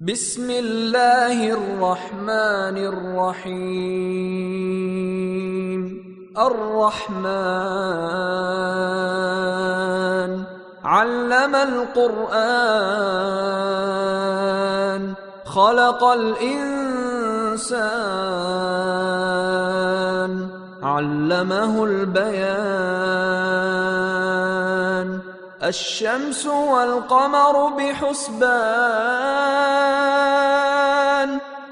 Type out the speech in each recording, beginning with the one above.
بسم الله الرحمن الرحيم. الرحمن علم القرآن خلق الإنسان علمه البيان الشمس والقمر بحسبان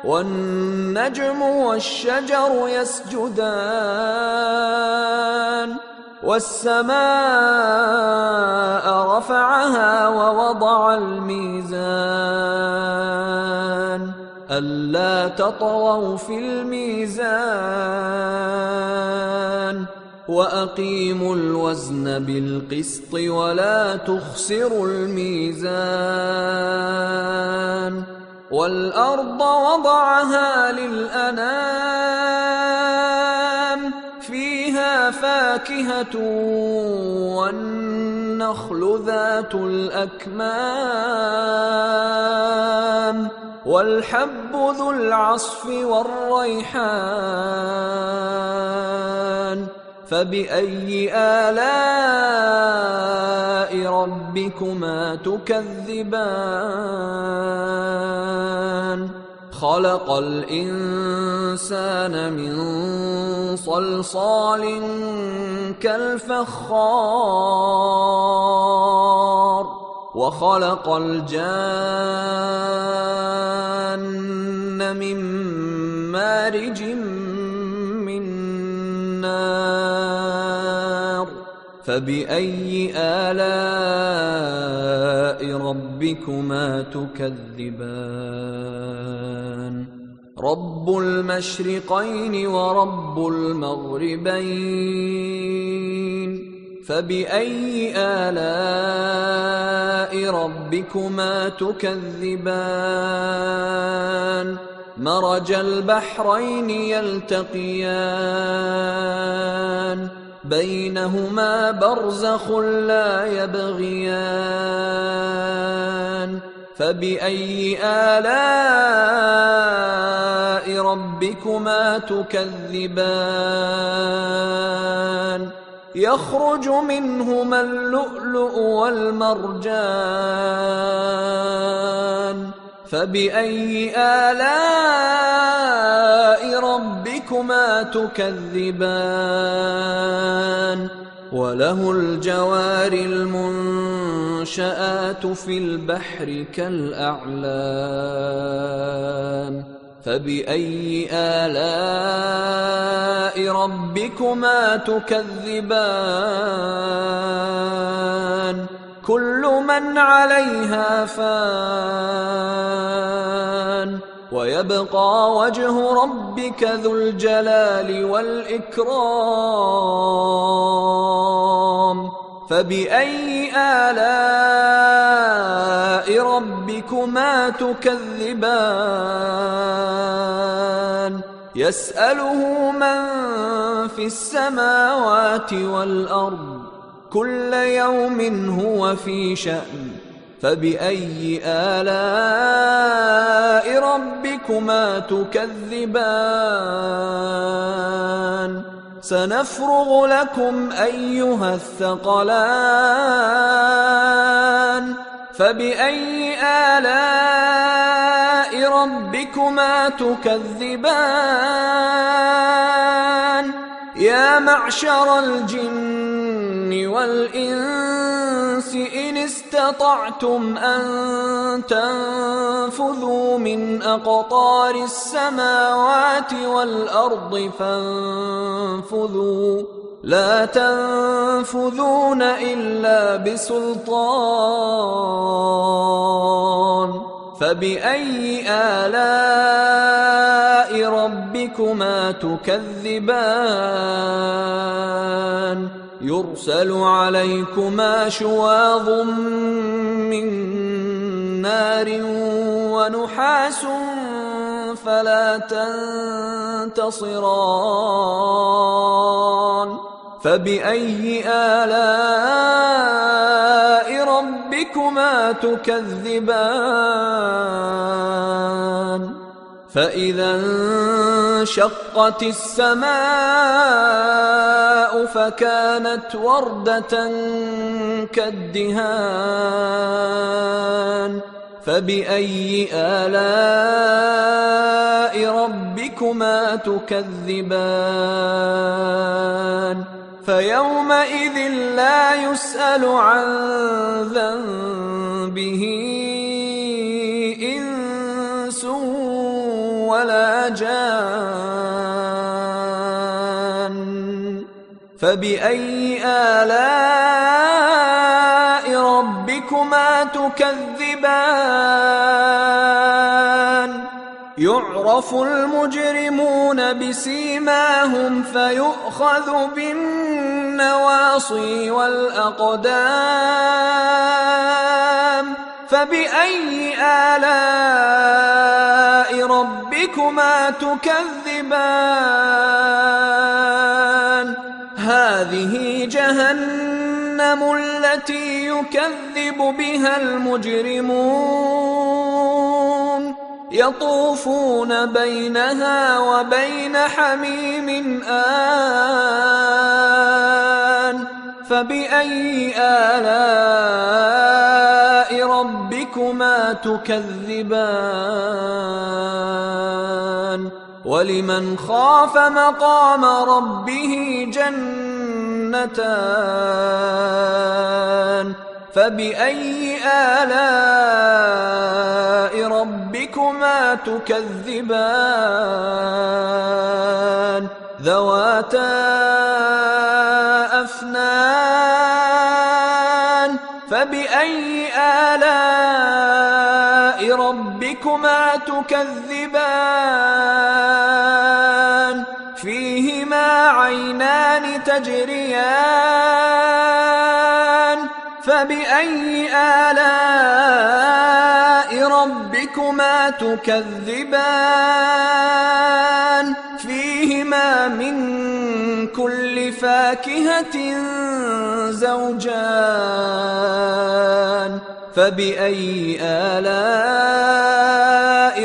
والنجم والشجر يسجدان والسماء رفعها ووضع الميزان ألا تطغوا في الميزان وأقيموا الوزن بالقسط ولا تخسروا الميزان والأرض وضعها للأنام فيها فاكهة والنخل ذات الأكمام والحب ذو العصف والريحان فبأي آلاء ربكما تكذبان خلق الإنسان من صلصال كالفخار وخلق الجان من مارج من نار فبأي آلاء ربكما تكذبان رب المشرقين ورب المغربين فبأي آلاء ربكما تكذبان مرج البحرين يلتقيان بينهما برزخ لا يبغيان فبأي آلاء ربكما تكذبان يخرج منهما اللؤلؤ والمرجان فبأي آلاء ربكما تكذبان وله الجوار المنشآت في البحر كالأعلام فبأي آلاء ربكما تكذبان كل من عليها فان ويبقى وجه ربك ذو الجلال والإكرام فبأي آلاء ربكما تكذبان يسأله من في السماوات والأرض كل يوم هو في شأن فبأي آلاء ربكما تكذبان سنفرغ لكم أيها الثقلان فبأي آلاء ربكما تكذبان يا معشر الجن والإنس إن استطعتم أن تنفذوا من أقطار السماوات والأرض فانفذوا لا تنفذون إلا بسلطان فبأي آلاء ربكما تكذبان يرسل عليكما شواظ من نار ونحاس فلا تنتصران فبأي آلاء ربكما تكذبان فإذا انشقت السماء فكانت وردة كالدهان فبأي آلاء ربكما تكذبان فيومئذ لا يسأل عن ذنبه إنس ولا جان فبأي آلاء ربكما تكذبان يعرف المجرمون بسيماهم فيؤخذ بالنواصي والأقدام فبأي آلاء ربكما تكذبان هذه جهنم التي يكذب بها المجرمون يطوفون بينها وبين حميم آن فبأي آلاء ربكما تكذبان ولمن خاف مقام ربه جنتان فبأي آلاء ربكما تكذبان ذواتا أفنان فبأي آلاء ربكما تكذبان فيهما عينان تجريان فبأي آلاء ربكما تكذبان فيهما من كل فاكهة زوجان فبأي آلاء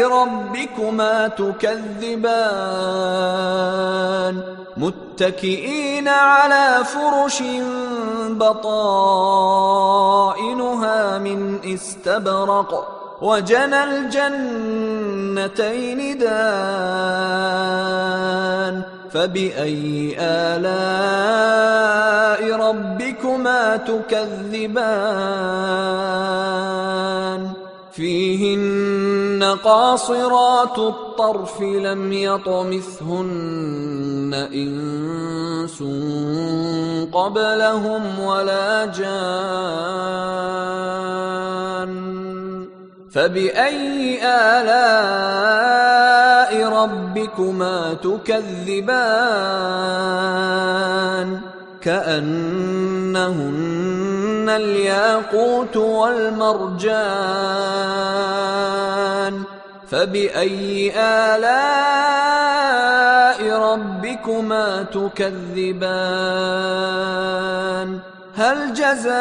ربكما تكذبان متكئين على فرش بطائنها من استبرق وجنى الجنتين دان فبأي آلاء ربكما تكذبان فيهن قاصرات الطرف لم يطمثهن إنس قبلهم ولا جان فبأي آلاء ربكما تكذبان كأنهن الياقوت والمرجان فبأي آلاء ربكما تكذبان هل جزاء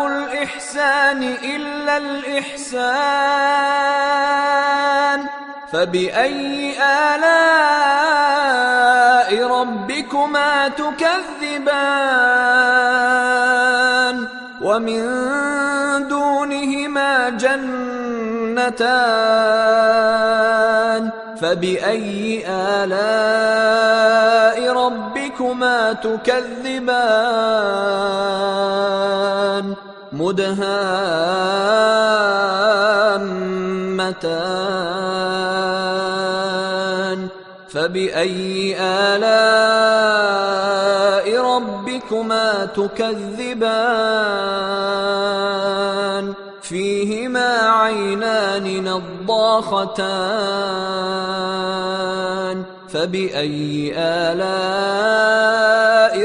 الإحسان إلا الإحسان فبأي آلاء ربكما تكذبان ومن دونهما جنتان فبأي آلاء ربكما تكذبان مدهامتان فبأي آلاء ربكما تكذبان فيهما عينان نضاختان فبأي آلاء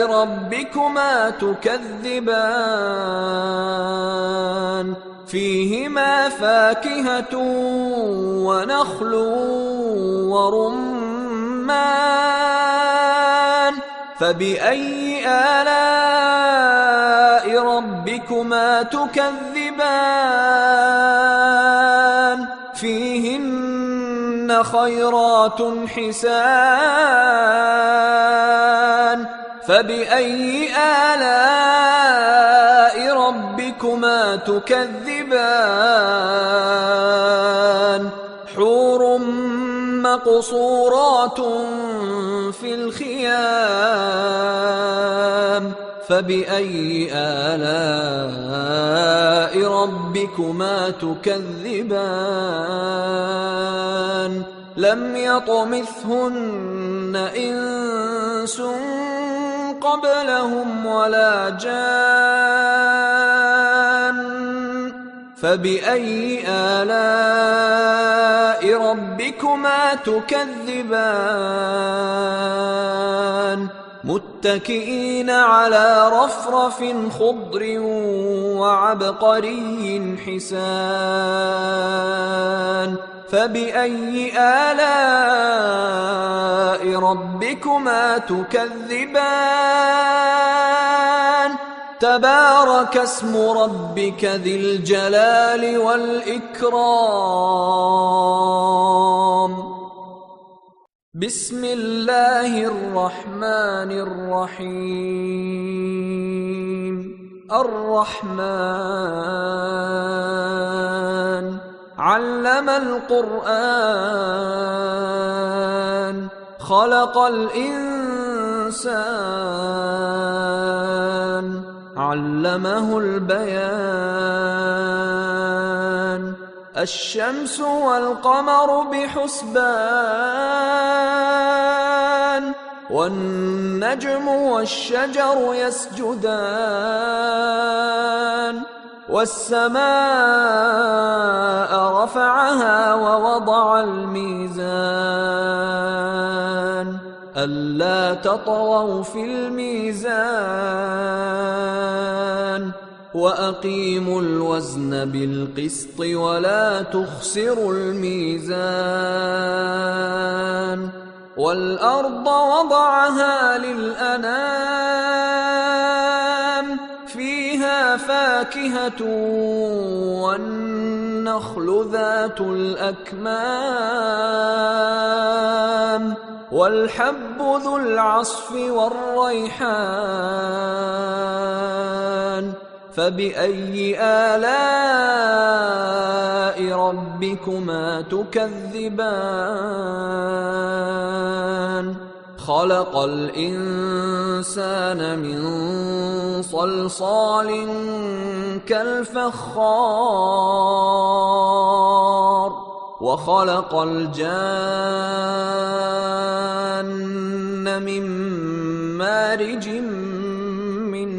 ربكما تكذبان فيهما فاكهة ونخل ورمان فبأي آلاء ربكما تكذبان فيهن فبأيهن خيرات حسان فبأي آلاء ربكما تكذبان حور مقصورات في الخيام فبأي آلاء ربكما تكذبان لم يطمثهن إنس قبلهم ولا جان فبأي آلاء ربكما تكذبان متكئين على رفرف خضر وعبقري حسان فبأي آلاء ربكما تكذبان تبارك اسم ربك ذي الجلال والإكرام بسم الله الرحمن الرحيم الرحمن علم القرآن خلق الإنسان علمه البيان الشمس والقمر بحسبان والنجم والشجر يسجدان والسماء رفعها ووضع الميزان ألا تطغوا في الميزان وأقيموا الوزن بالقسط ولا تخسروا الميزان والأرض وضعها للأنام فيها فاكهة والنخل ذات الأكمام والحب ذو العصف والريحان فبأي آلاء ربكما تكذبان خلق الإنسان من صلصال كالفخار وخلق الجان من مارج من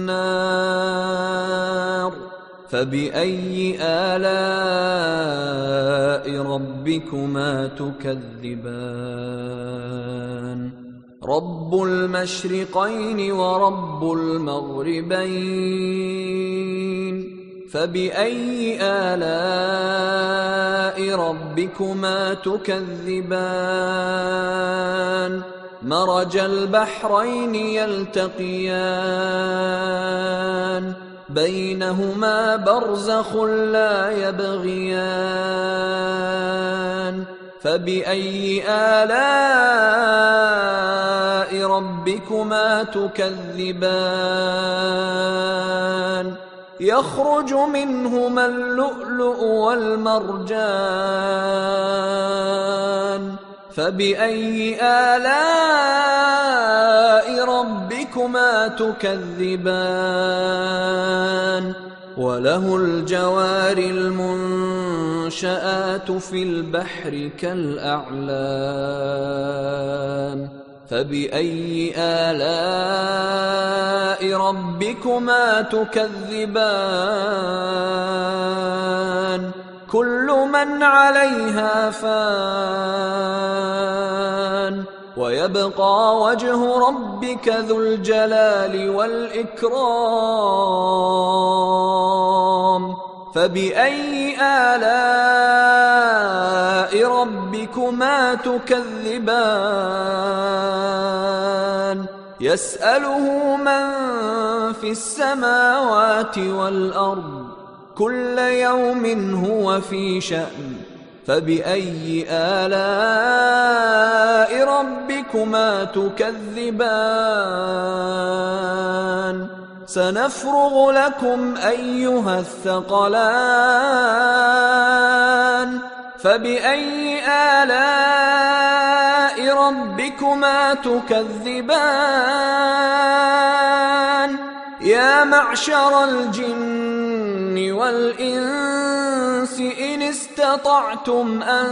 نار فبأي آلاء ربكما تكذبان رب المشرقين ورب المغربين فبأي آلاء ربكما تكذبان مرج البحرين يلتقيان بينهما برزخ لا يبغيان فبأي آلاء ربكما تكذبان يخرج منهما اللؤلؤ والمرجان فبأي آلاء ربكما تكذبان وله الجوار المنشآت في البحر كالأعلام فبأي آلاء ربكما تكذبان كل من عليها فان ويبقى وجه ربك ذو الجلال والإكرام فبأي آلاء ربكما تكذبان يسأله من في السماوات والأرض كل يوم هو في شأن فبأي آلاء ربكما تكذبان سنفرغ لكم أيها الثقلان فبأي آلاء ربكما تكذبان يا معشر الجن والإنس إن استطعتم أن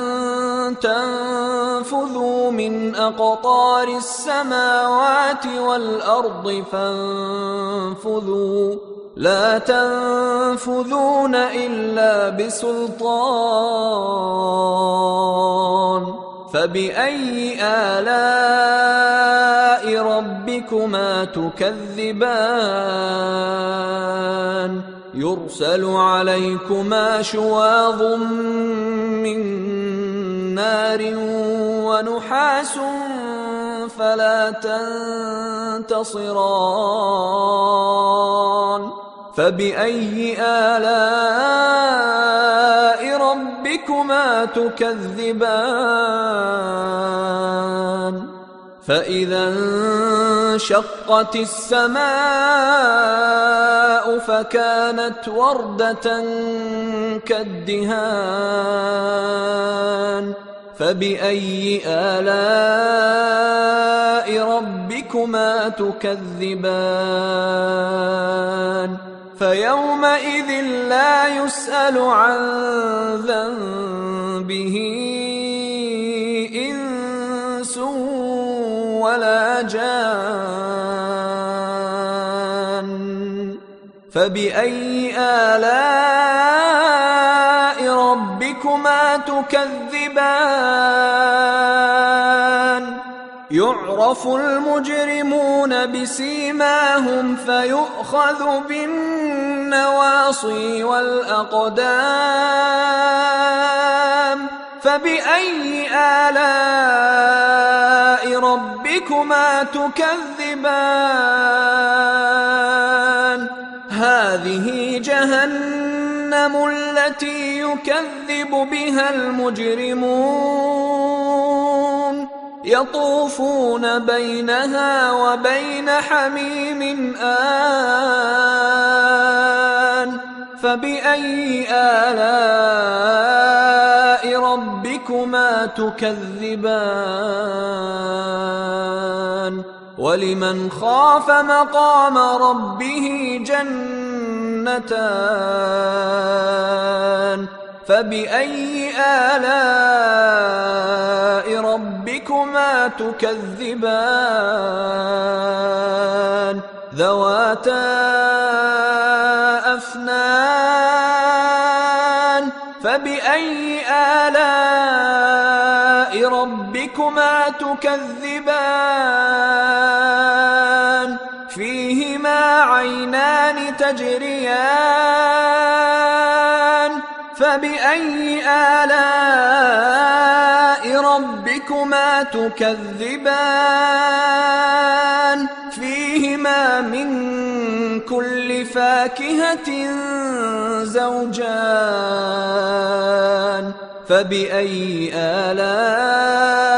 تنفذوا من أقطار السماوات والأرض فانفذوا لا تنفذون إلا بسلطان فبأي آلاء ربكما تكذبان يرسل عليكما شواظ من نار ونحاس فلا تنتصران فبأي آلاء ربكما تكذبان فإذا انشقت السماء فكانت وردة كالدهان فبأي آلاء ربكما تكذبان فيومئذ لا يسأل عن ذنبه إنس ولا جان فبأي آلاء ربكما تكذبان يعرف المجرمون بسيماهم فيؤخذ بالنواصي والأقدام فبأي آلاء ربكما تكذبان هذه جهنم التي يكذب بها المجرمون يطوفون بينها وبين حميم آن فبأي آلاء ربكما تكذبان ولمن خاف مقام ربه جنتان فبأي آلاء ربكما تكذبان ذواتا أفنان فبأي آلاء ربكما تكذبان فيهما عينان تجريان فبأي آلاء ربكما تكذبان فيهما من كل فاكهة زوجان فبأي آلاء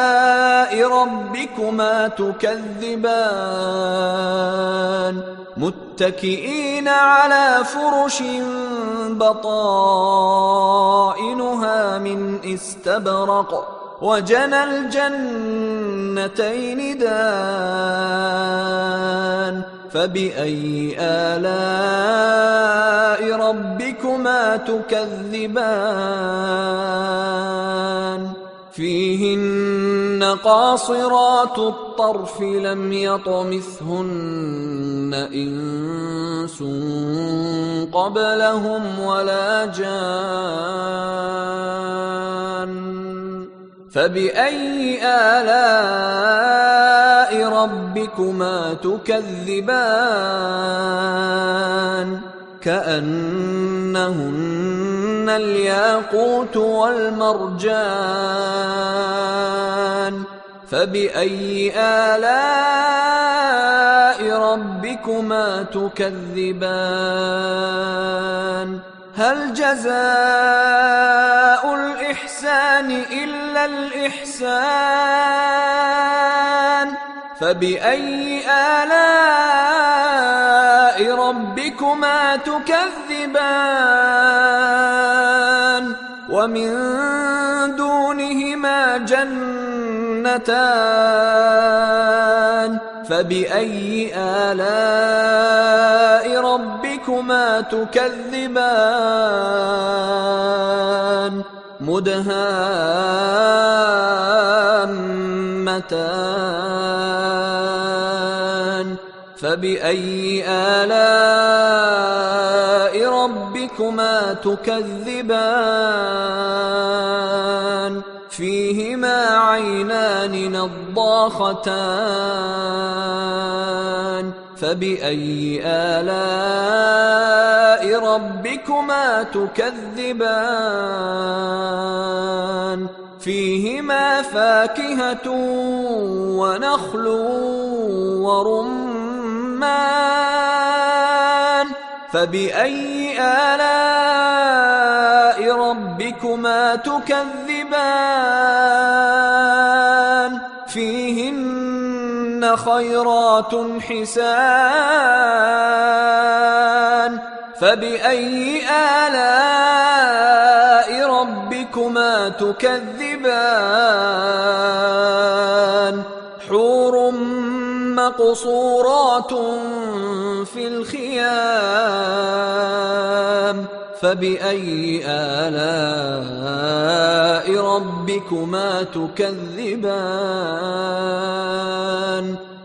ربكما تكذبان متكئين على فرش بطائنها من استبرق وجنى الجنتين دان فبأي آلاء ربكما تكذبان فيهن قاصرات الطرف لم يطمثهن إنس قبلهم ولا جان فبأي آلاء ربكما تكذبان كأنهن الياقوت والمرجان فبأي آلاء ربكما تكذبان هل جزاء الإحسان الإحسان إلا الإحسان فبأي آلاء ربكما تكذبان ومن دونهما جنتان فبأي آلاء ربكما تكذبان مدهامتان فبأي آلاء ربكما تكذبان فيهما عينان نضاختان فبأي آلاء ربكما تكذبان فيهما فاكهة ونخل ورمان فبأي آلاء ربكما تكذبان فيهن خيرات حسان فبأي آلاء ربكما تكذبان حور مقصورات في الخيام فبأي آلاء ربكما تكذبان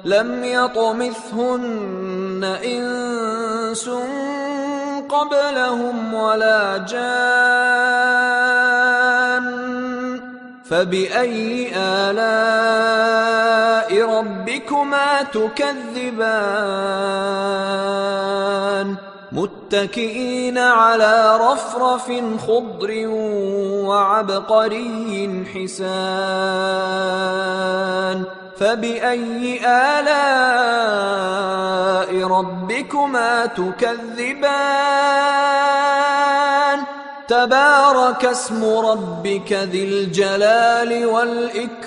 لم يطمثهن إنس قبلهم ولا جان فبأي آلاء ربكما تكذبان متكئين على رفرف خضر وعبقري حسان فبأي آلاء ربكما تكذبان تبارك اسم ربك ذي الجلال والإكرام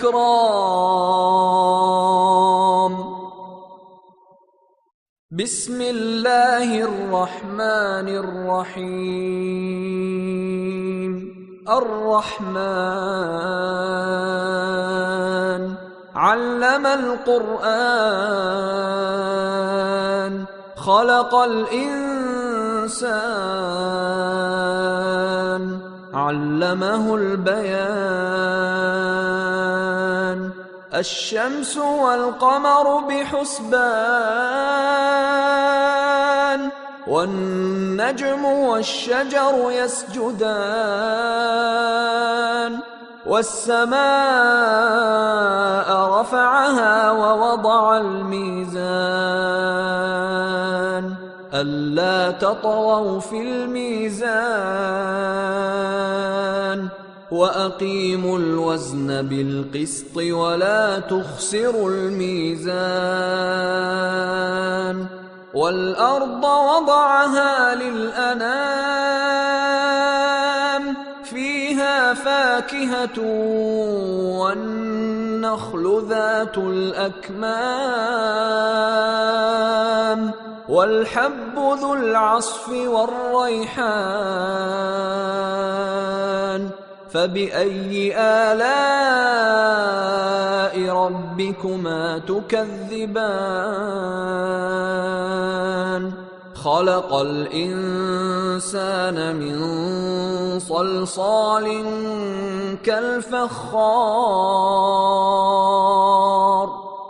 بسم الله الرحمن الرحيم الرحمن علم القرآن خلق الإنسان علمه البيان الشمس والقمر بحسبان والنجم والشجر يسجدان والسماء رفعها ووضع الميزان ألا تطغوا في الميزان وأقيموا الوزن بالقسط ولا تخسروا الميزان والأرض وضعها للأنام فيها فاكهة والنخل ذات الأكمام والحب ذو العصف والريحان فبأي آلاء ربكما تكذبان خلق الإنسان من صلصال كالفخار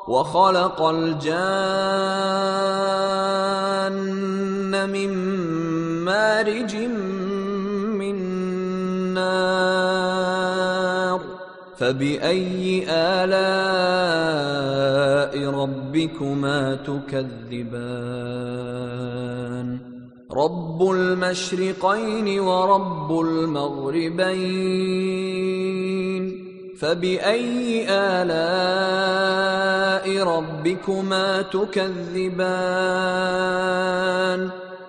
وخلق الجان من مارج من نار فبأي آلاء ربكما تكذبان رب المشرقين ورب المغربين فبأي آلاء ربكما تكذبان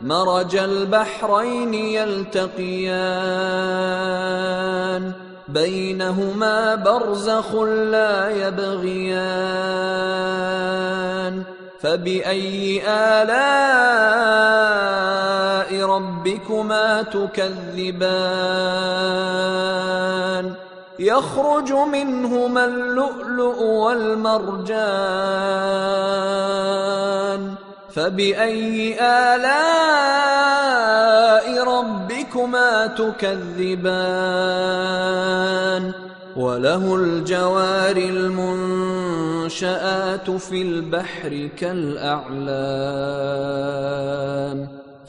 مرج البحرين يلتقيان بينهما برزخ لا يبغيان فبأي آلاء ربكما تكذبان يخرج منهما اللؤلؤ والمرجان فبأي آلاء ربكما تكذبان وله الجوار المنشآت في البحر كالأعلام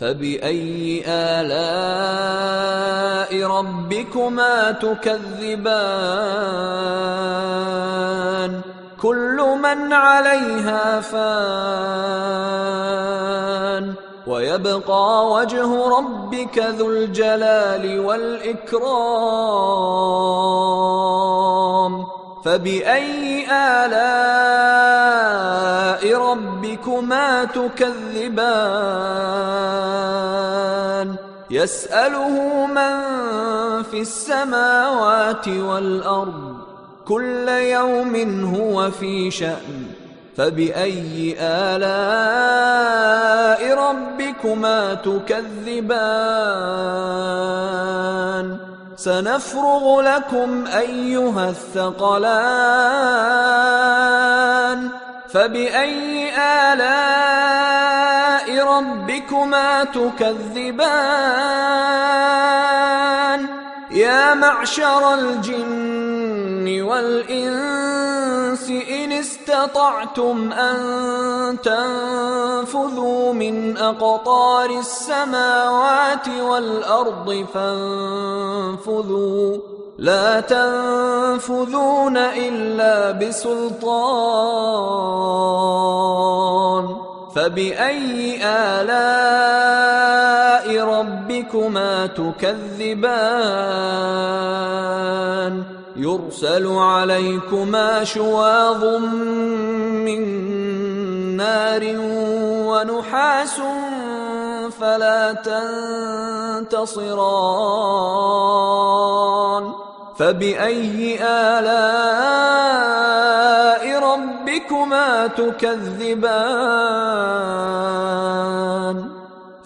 فبأي آلاء ربكما تكذبان كل من عليها فان ويبقى وجه ربك ذو الجلال والإكرام فبأي آلاء ربكما تكذبان يسأله من في السماوات والأرض كل يوم هو في شأن فبأي آلاء ربكما تكذبان سنفرغ لكم أيها الثقلان فبأي آلاء ربكما تكذبان يا معشر الجن والإنس إن استطعتم أن تنفذوا من أقطار السماوات والأرض فانفذوا لا تنفذون إلا بسلطان فبأي آلاء ربكما تكذبان يرسل عليكما شواظ من نار ونحاس فلا تنتصران فبأي آلاء ربكما تكذبان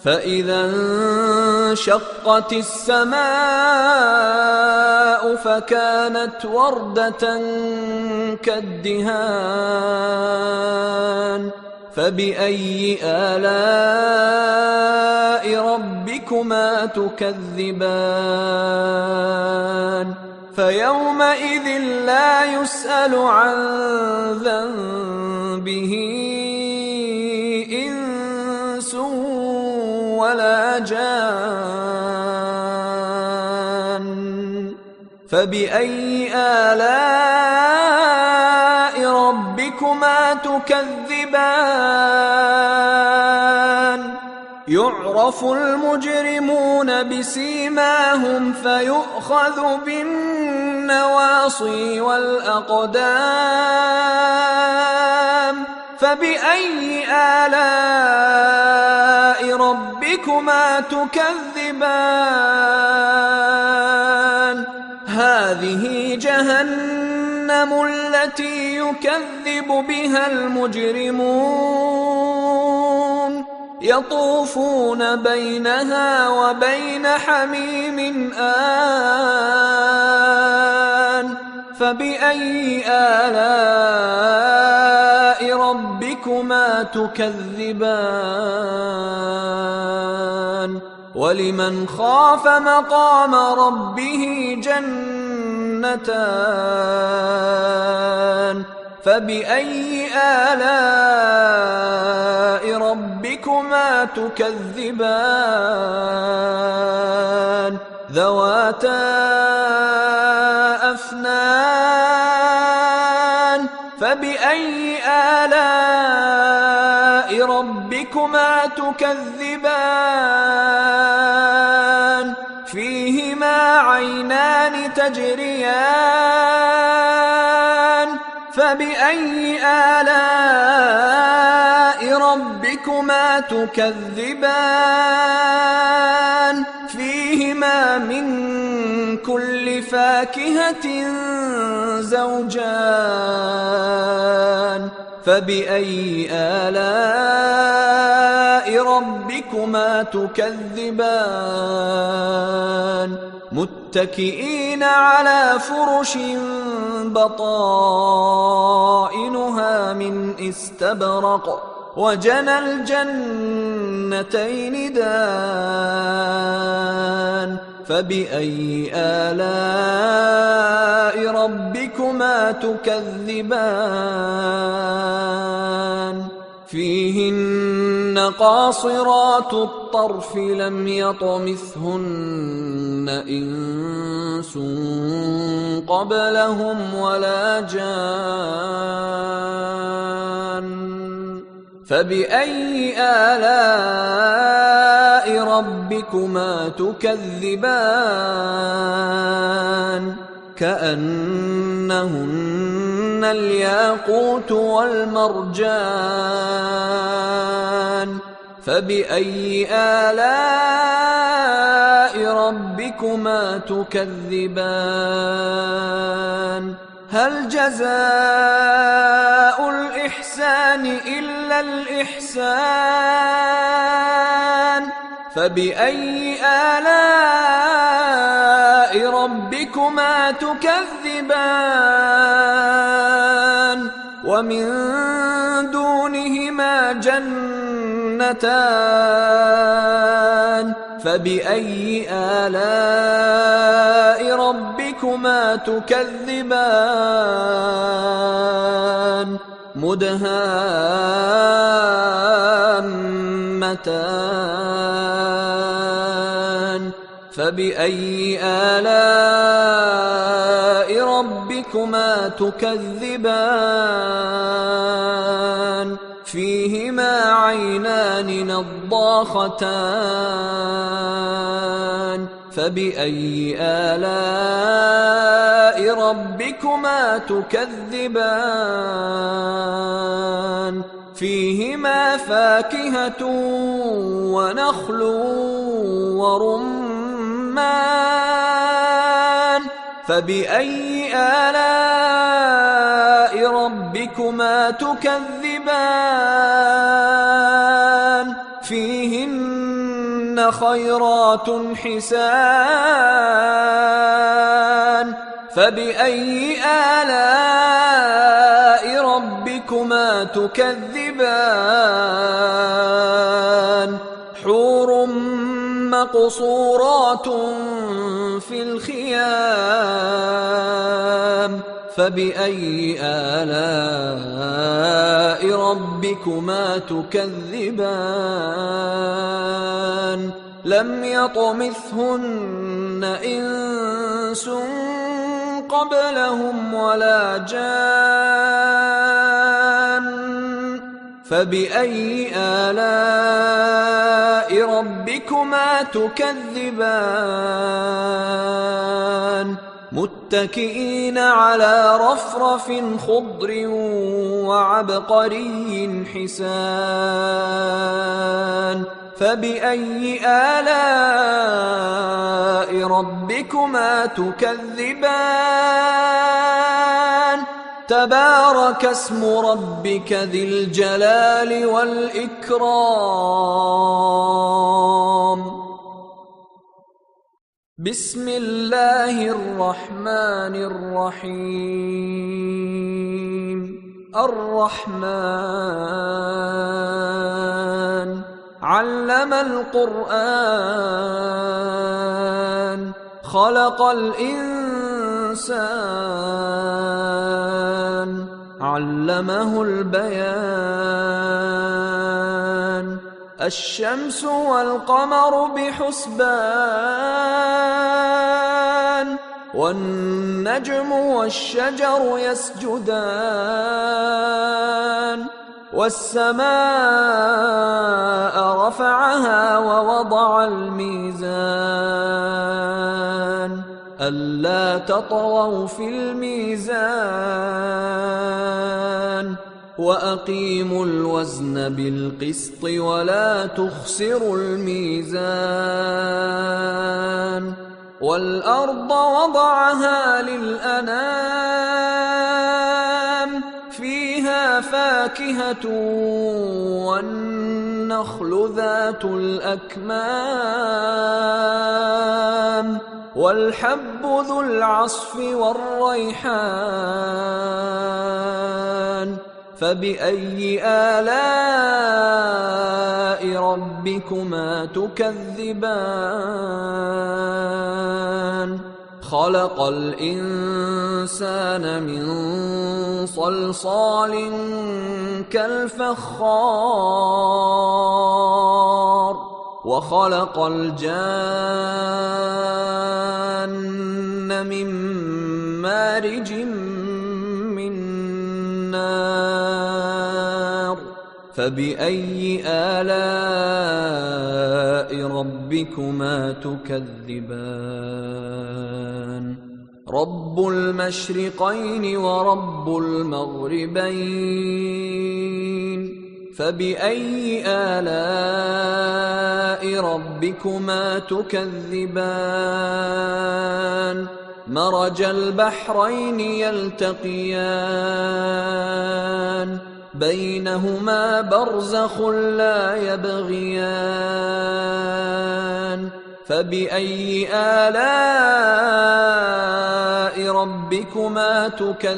فإذا انشقت السماء فكانت وردة كالدهان فبأي آلاء ربكما تكذبان فيومئذ لا يسأل عن ذنبه إنس ولا جان فبأي آلاء ربكما تكذبان يعرف المجرمون بسيماهم فيؤخذ بالنواصي والأقدام فبأي آلاء ربكما تكذبان هذه جهنم التي يكذب بها المجرمون يطوفون بينها وبين حميم آن فبأي آلاء ربكما تكذبان ولمن خاف مقام ربه جنتان فبأي آلاء ربكما تكذبان ذواتا أفنان فبأي آلاء ربكما تكذبان فيهما عينان تجريان فبأي آلاء ربكما تكذبان فيهما من كل فاكهة زوجان فبأي آلاء ربكما تكذبان متكئين على فرش بطائنها من استبرق وجنى الجنتين دان فبأي آلاء ربكما تكذبان فيهن قاصرات الطرف لم يطمثهن إنس قبلهم ولا جان فبأي آلاء ربكما تكذبان كأنهن الياقوت والمرجان فبأي آلاء ربكما تكذبان هل جزاء الإحسان إلا الإحسان فبأي آلاء ربكما تكذبان ومن دونهما جنتان فبأي آلاء ربكما تكذبان مدهامتان فبأي آلاء ربكما تكذبان فيهما عينان نضاختان فبأي آلاء ربكما تكذبان فيهما فاكهة ونخل ورمان فبأي آلاء ربكما تكذبان فيهن خيرات حسان فبأي آلاء ربكما تكذبان حور مقصورات في الخيام فبأي آلاء ربكما تكذبان لم يطمثهن إنس قبلهم ولا جان فبأي آلاء ربكما تكذبان متكئين على رفرف خضر وعبقري حسان فبأي آلاء ربكما تكذبان تبارك اسم ربك ذي الجلال والإكرام بسم الله الرحمن الرحيم الرحمن علم القرآن خلق الإنسان علمه البيان الشمس والقمر بحسبان والنجم والشجر يسجدان والسماء رفعها ووضع الميزان ألا تطغوا في الميزان وأقيموا الوزن بالقسط ولا تخسروا الميزان والأرض وضعها للأنام فيها فاكهة والنخل ذات الأكمام والحب ذو العصف والريحان فبأي آلاء ربكما تكذبان خلق الإنسان من صلصال كالفخار وخلق الجان من مارج من نار فبأي آلاء ربكما تكذبان رب المشرقين ورب المغربين فبأي آلاء ربكما تكذبان مرج البحرين يلتقيان بينهما برزخ لا يبغيان فبأي آلاء ربكما تكذبان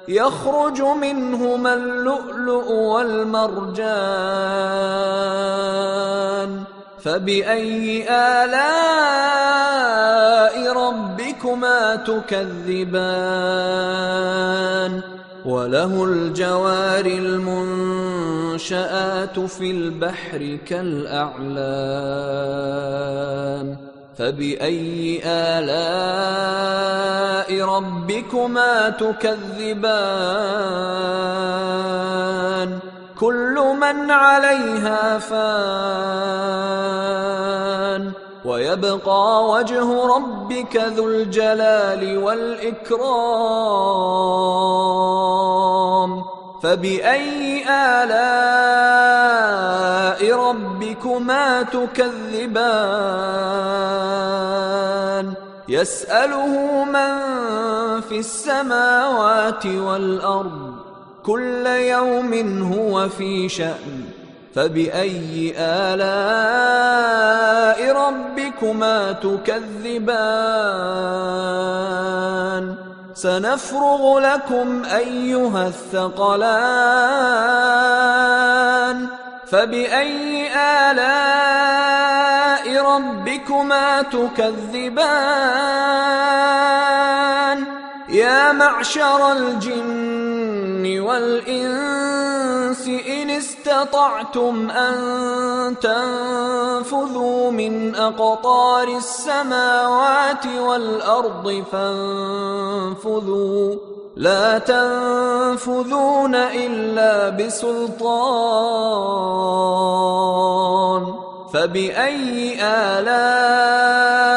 يخرج منهما اللؤلؤ والمرجان فبأي آلاء ربكما تكذبان وله الجوار المنشآت في البحر كالأعلام فبأي آلاء ربكما تكذبان كل من عليها فان ويبقى وجه ربك ذو الجلال والإكرام فبأي آلاء ربكما تكذبان يسأله من في السماوات والأرض كل يوم هو في شأن فبأي آلاء ربكما تكذبان سنفرغ لكم أيها الثقلان فبأي آلاء ربكما تكذبان يا معشر الجن والإنس إن استطعتم أن تنفذوا من أقطار السماوات والأرض فانفذوا لا تنفذون إلا بسلطان فبأي آلاء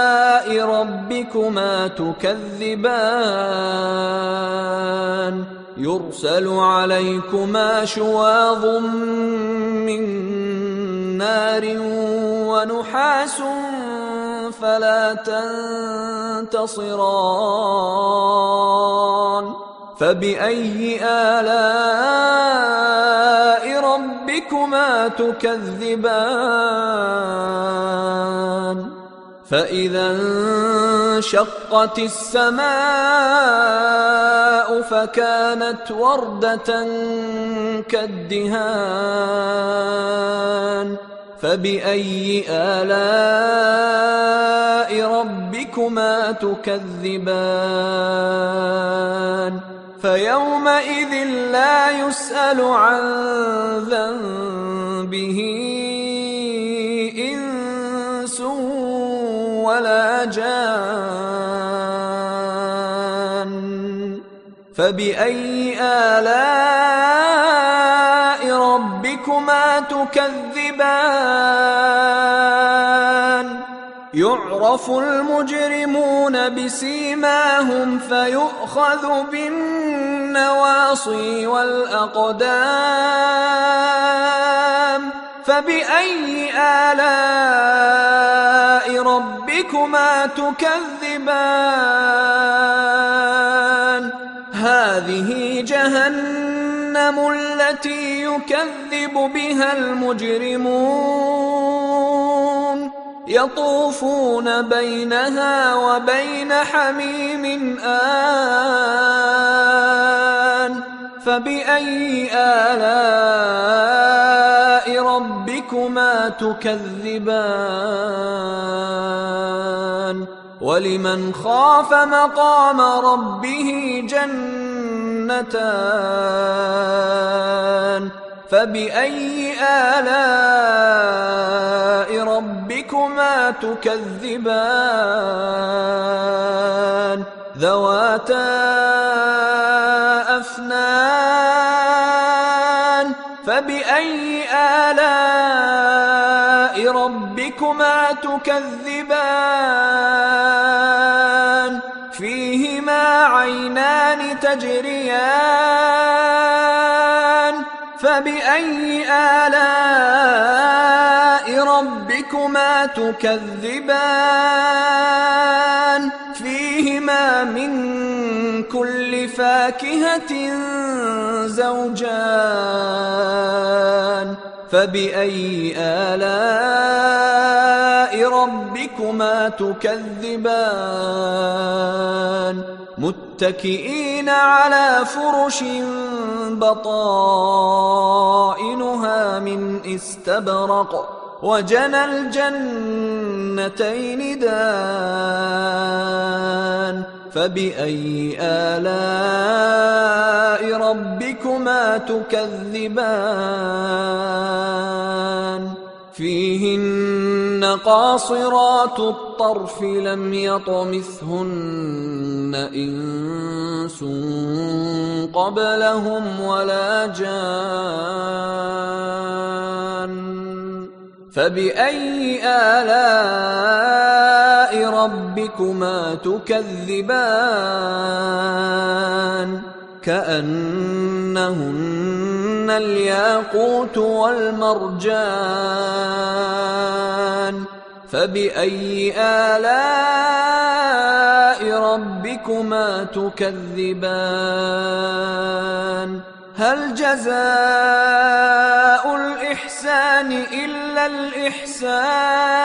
ربكما تكذبان يرسل عليكما شواظ من نار ونحاس فلا تنتصران فبأي آلاء ربكما تكذبان فإذا انشقت السماء فكانت وردة كالدهان فبأي آلاء ربكما تكذبان فيومئذ لا يسأل عن ذنبه إنس ولا جان فبأي آلاء ربكما تكذبان يعرف المجرمون بسيماهم فيؤخذ بالنواصي والأقدام فبأي آلاء ربكما تكذبان هذه جهنم التي يكذب بها المجرمون يطوفون بينها وبين حميم آن فبأي آلاء ربكما تكذبان ولمن خاف مقام ربه جنتان فبأي آلاء ربكما تكذبان ذواتا أفنان فبأي آلاء ربكما تكذبان فيهما عينان تجريان فبأي آلاء ربكما تكذبان فيهما من كل فاكهة زوجان فبأي آلاء ربكما تكذبان متكئين على فرش بطائنها من استبرق وجنى الجنتين دان فبأي آلاء ربكما تكذبان فيهن قاصرات الطرف لم يطمثهن إنس قبلهم ولا جان فبأي آلاء ربكما تكذبان كأنهن الياقوت والمرجان فبأي آلاء ربكما تكذبان هل جزاء الإحسان إلا الإحسان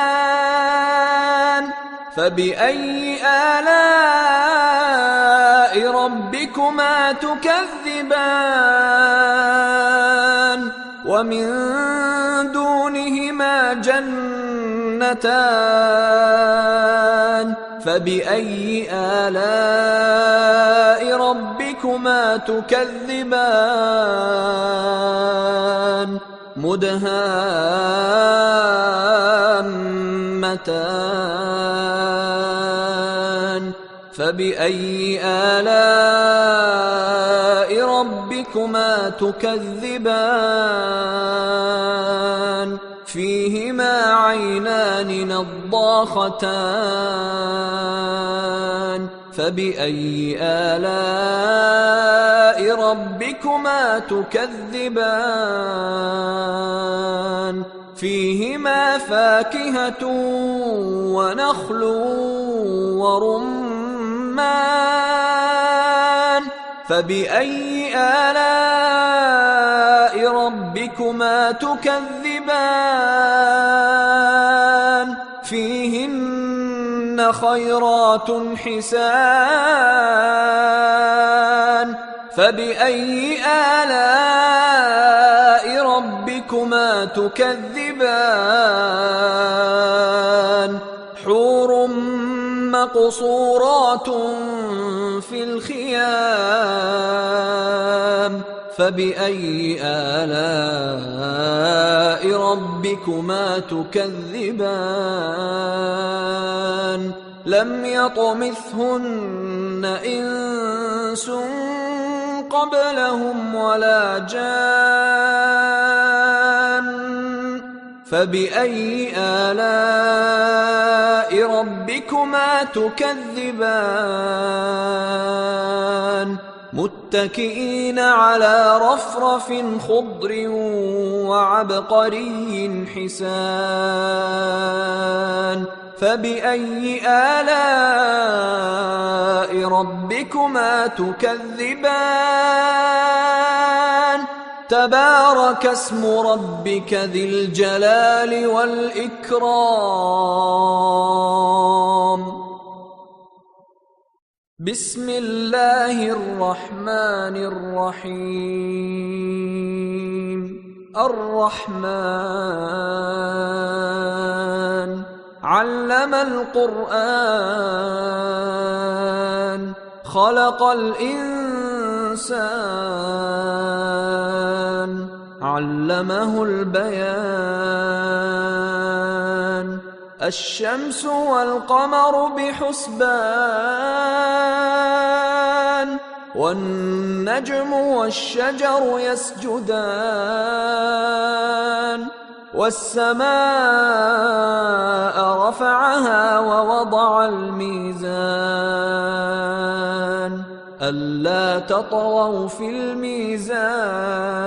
فبأي آلاء ربكما تكذبان ومن دونهما جنتان فبأي آلاء ربكما تكذبان مدهامتان فبأي آلاء ربكما تكذبان فيهما عينان نضاختان فبأي آلاء ربكما تكذبان فيهما فاكهة ونخل ورمان فبأي آلاء ربكما تكذبان فيهن خيرات حسان فبأي آلاء ربكما تكذبان حور مقصورات في الخيام فبأي آلاء ربكما تكذبان لم يطمثهن إنس قبلهم ولا جان فبأي آلاء ربكما تكذبان متكئين على رفرف خضر وعبقري حسان فبأي آلاء ربكما تكذبان تبارك اسم ربك ذي الجلال والإكرام بسم الله الرحمن الرحيم الرحمن علم القرآن خلق الإنسان علمه البيان الشمس والقمر بحسبان والنجم والشجر يسجدان والسماء رفعها ووضع الميزان ألا تطغوا في الميزان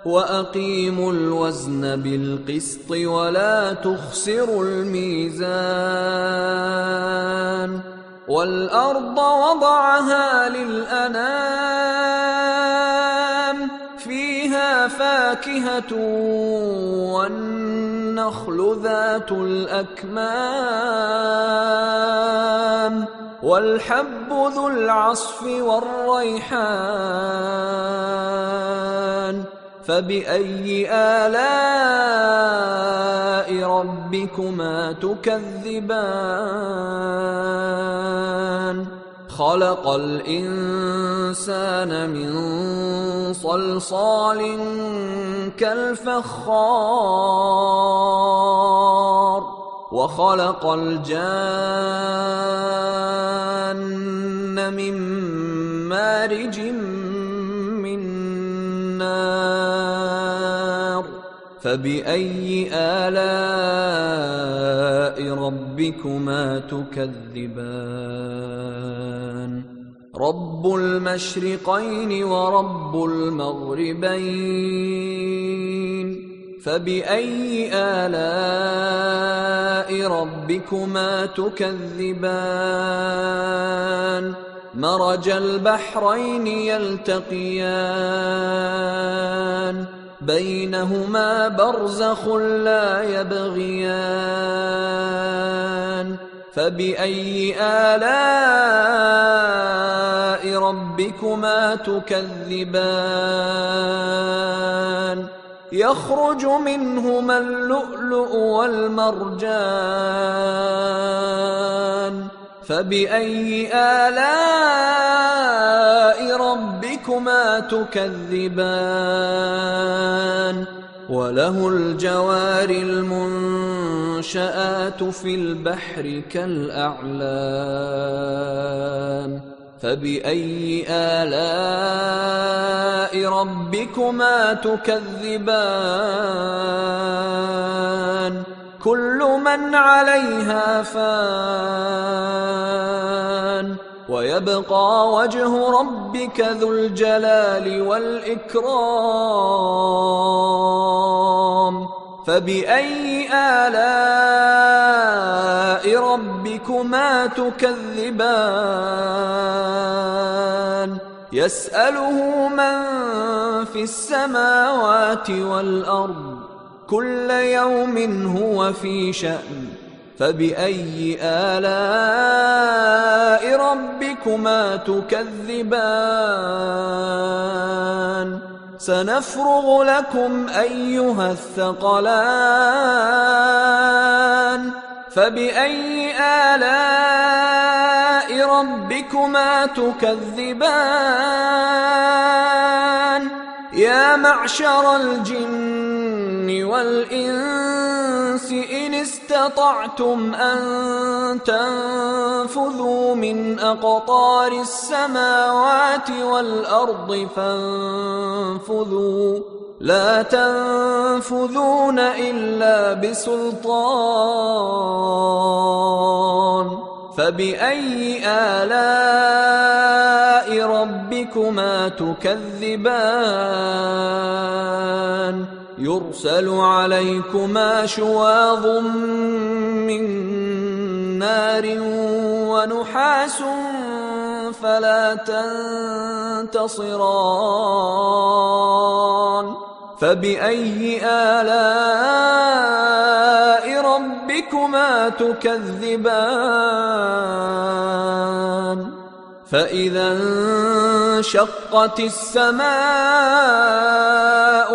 وأقيموا الوزن بالقسط ولا تخسروا الميزان والأرض وضعها للأنام فيها فاكهة والنخل ذات الأكمام والحب ذو العصف والريحان فبأي آلاء ربكما تكذبان خلق الإنسان من صلصال كالفخار وخلق الجان من مارج من نار فبأي آلاء ربكما تكذبان رب المشرقين ورب المغربين فبأي آلاء ربكما تكذبان مرج البحرين يلتقيان بينهما برزخ لا يبغيان فبأي آلاء ربكما تكذبان يخرج منهما اللؤلؤ والمرجان فبأي آلاء ربكما تكذبان وله الجوار المنشآت في البحر كالأعلام فبأي آلاء ربكما تكذبان كل من عليها فان ويبقى وجه ربك ذو الجلال والإكرام فبأي آلاء ربكما تكذبان يسأله من في السماوات والأرض كل يوم هو في شأن فبأي آلاء ربكما تكذبان سنفرغ لكم أيها الثقلان فبأي آلاء ربكما تكذبان يا معشر الجن والإنس إن استطعتم أن تنفذوا من أقطار السماوات والأرض فانفذوا لا تنفذون إلا بسلطان فبأي آلاء ربكما تكذبان يرسل عليكما شواظ من نار ونحاس فلا تنتصران فبأي آلاء ربكما تكذبان فإذا انشقت السماء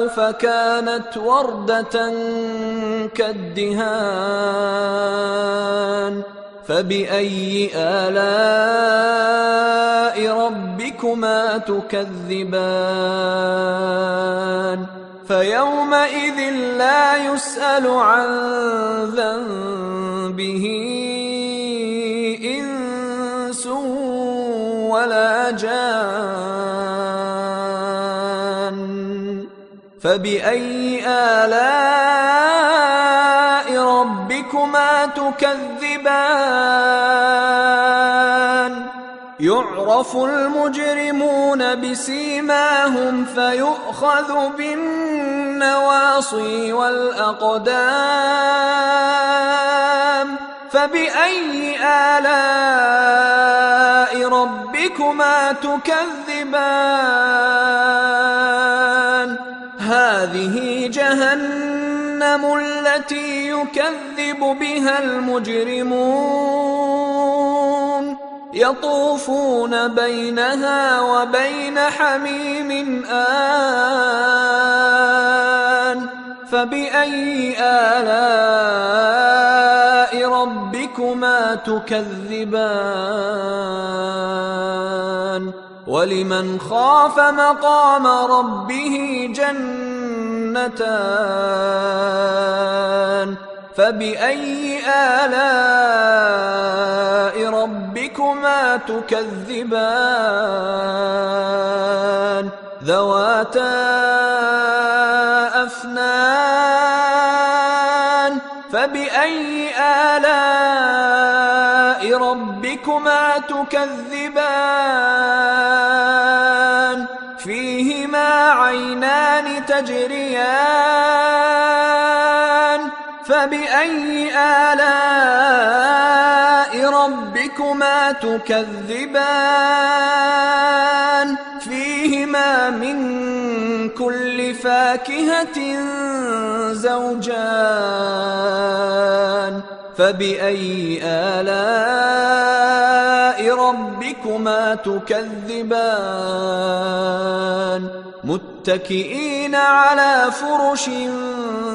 فكانت وردة كالدهان فبأي آلاء ربكما تكذبان فيومئذ لا يسأل عن ذنبه إنس ولا جان فبأي آلاء ربكما تكذبان يعرف المجرمون بسيماهم فيؤخذ بالنواصي والأقدام فبأي آلاء ربكما تكذبان هذه جهنم التي يكذب بها المجرمون يطوفون بينها وبين حميم آن فبأي آلاء ربكما تكذبان ولمن خاف مقام ربه جنتان فبأي آلاء ربكما تكذبان ذواتا أفنان فبأي آلاء ربكما تكذبان فيهما عينان تجريان فبأي آلاء ربكما تكذبان فيهما من كل فاكهة زوجان فبأي آلاء ربكما تكذبان متكئين على فرش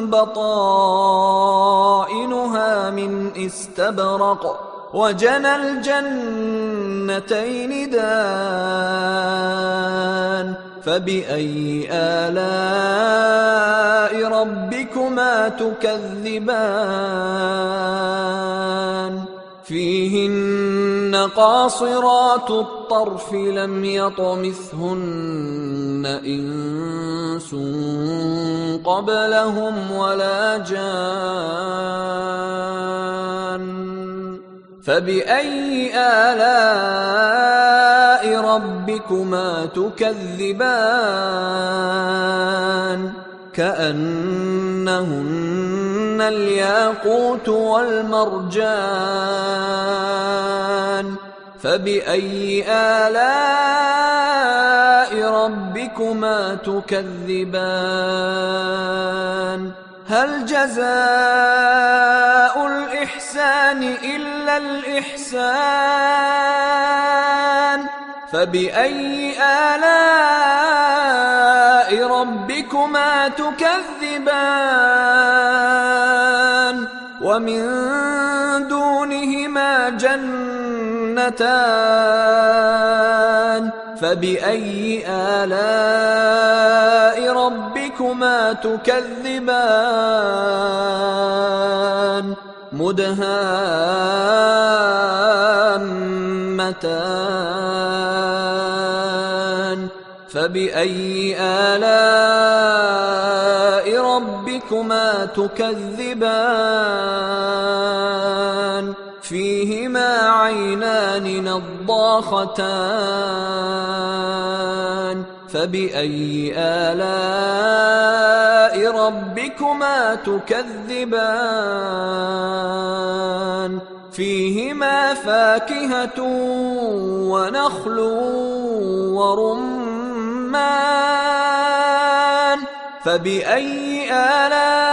بطائنها من استبرق وجنى الجنتين دان فبأي آلاء ربكما تكذبان فيهن قاصرات الطرف لم يطمثهن إنس قبلهم ولا جان فبأي آلاء ربكما تكذبان كأنهن الياقوت والمرجان فبأي آلاء ربكما تكذبان هل جزاء الإحسان إلا الإحسان فبأي آلاء ربكما تكذبان ومن دونهما جنتان فبأي آلاء ربكما تكذبان مدهامتان فبأي آلاء ربكما تكذبان فيهما فيهما عينان نضاختان فبأي آلاء ربكما تكذبان فيهما فاكهة ونخل ورمان فبأي آلاء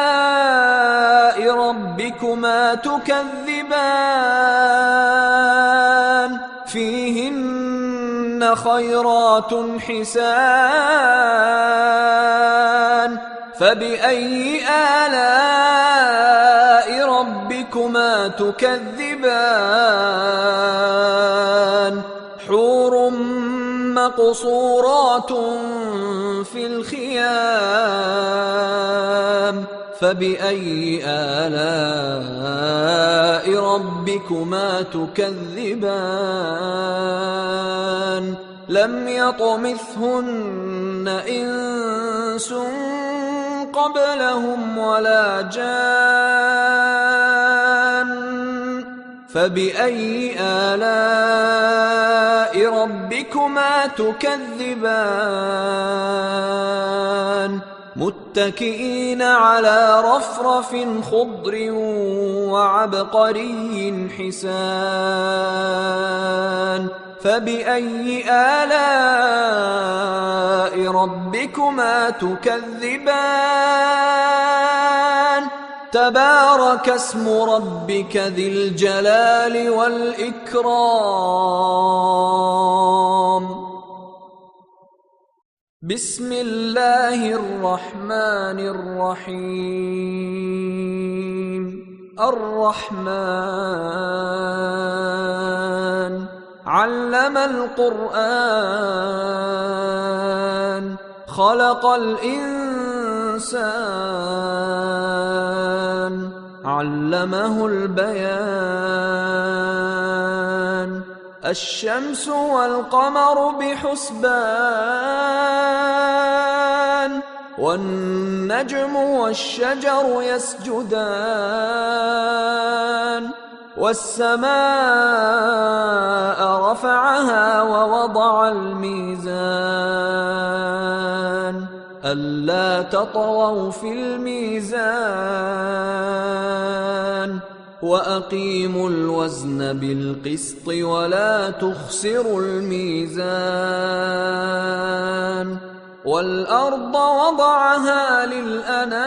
ربكما تكذبان فيهن خيرات حسان فبأي آلاء ربكما تكذبان حور مقصورات في الخيام فبأي آلاء ربكما تكذبان لم يطمثهن إنس قبلهم ولا جان فبأي آلاء ربكما تكذبان متكئين على رفرف خضر وعبقري حسان فبأي آلاء ربكما تكذبان تبارك اسم ربك ذي الجلال والإكرام بسم الله الرحمن الرحيم الرحمن علم القرآن خلق الإنسان علمه البيان الشمس والقمر بحسبان والنجم والشجر يسجدان والسماء رفعها ووضع الميزان ألا تطغوا في الميزان وأقيموا الوزن بالقسط ولا تخسروا الميزان والأرض وضعها للأنام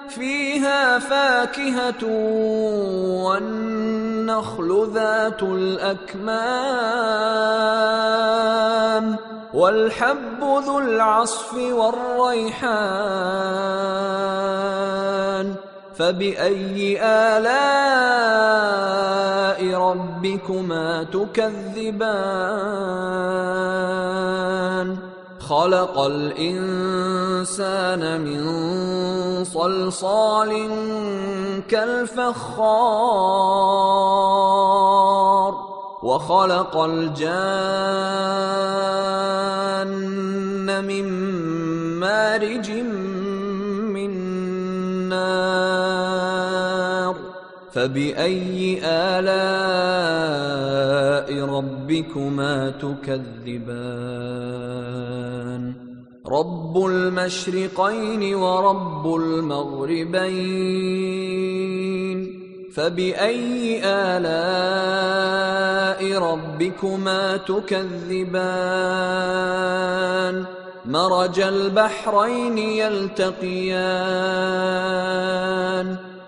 فيها فاكهة والنخل ذات الأكمام والحب ذو العصف والريحان فبأي آلاء ربكما تكذبان خلق الإنسان من صلصال كالفخار وخلق الجان من مارج من نار فبأي آلاء ربكما تكذبان رب المشرقين ورب المغربين فبأي آلاء ربكما تكذبان مرج البحرين يلتقيان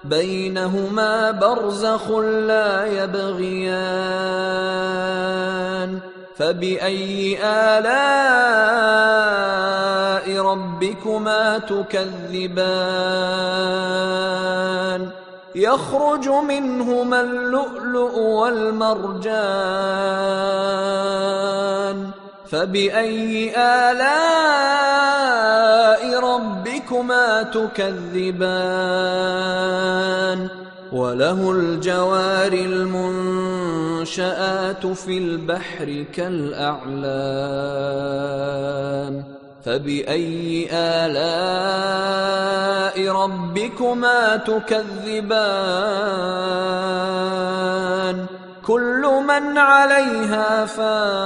بينهما برزخ لا يبغيان فبأي آلاء ربكما تكذبان يخرج منهما اللؤلؤ والمرجان فبأي آلاء ربكما تكذبان وله الجوار المنشآت في البحر كالأعلام فبأي آلاء ربكما تكذبان كل من عليها فان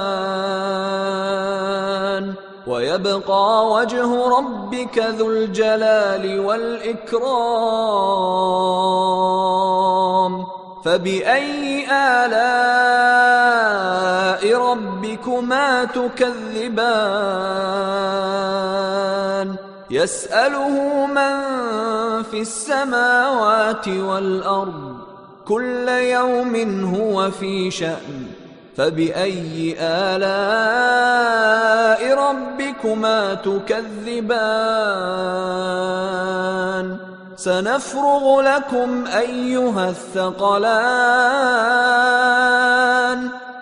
ويبقى وجه ربك ذو الجلال والإكرام فبأي آلاء ربكما تكذبان يسأله من في السماوات والأرض كل يوم هو في شأن فبأي آلاء ربكما تكذبان سنفرغ لكم أيها الثقلان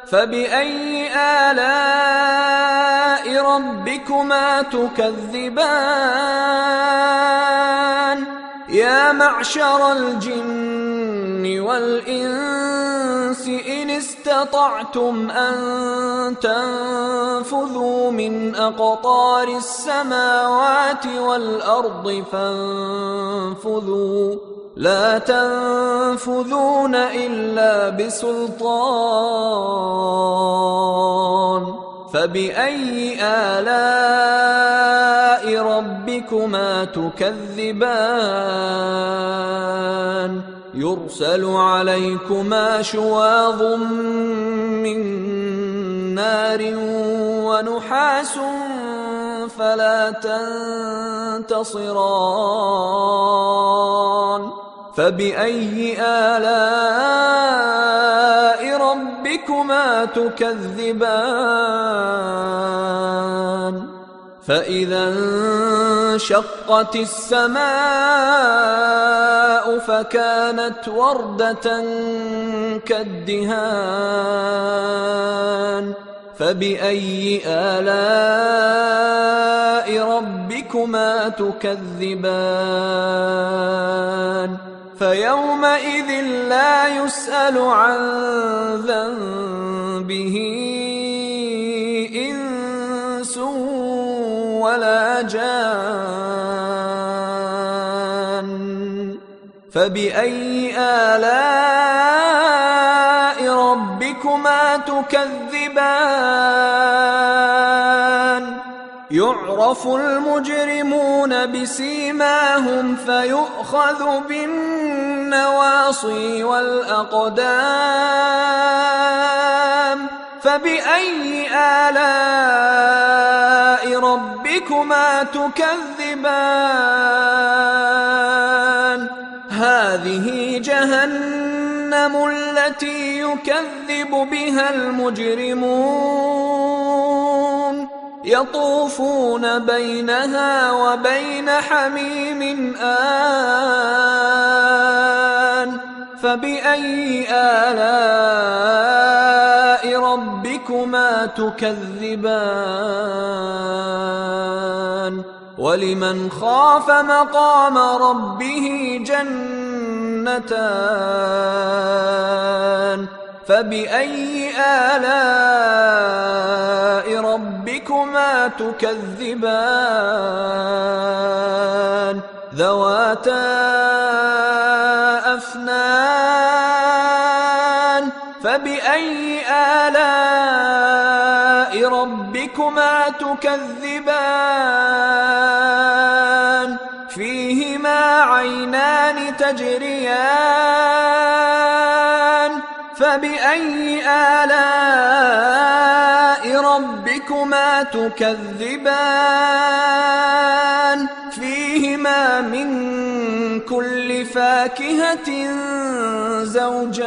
فبأي آلاء ربكما تكذبان يا معشر الجن والإنس إن استطعتم أن تنفذوا من أقطار السماوات والأرض فانفذوا لا تنفذون إلا بسلطان فبأي آلاء ربكما تكذبان يرسل عليكما شواظ من نار ونحاس فلا تنتصران فبأي آلاء ربكما تكذبان فإذا انشقت السماء فكانت وردة كالدهان فبأي آلاء ربكما تكذبان فيومئذ لا يسأل عن ذنبه إنس ولا جان فبأي آلاء ربكما تكذبان يعرف المجرمون بسيماهم فيؤخذ بالنواصي والأقدام فبأي آلاء ربكما تكذبان هذه جهنم التي يكذب بها المجرمون يطوفون بينها وبين حميم آن فبأي آلاء ربكما تكذبان ولمن خاف مقام ربه جنتان فبأي آلاء ربكما تكذبان ذواتا أفنان فبأي آلاء ربكما تكذبان فيهما عينان تجريان فبأي آلاء ربكما تكذبان فيهما من كل فاكهة زوجان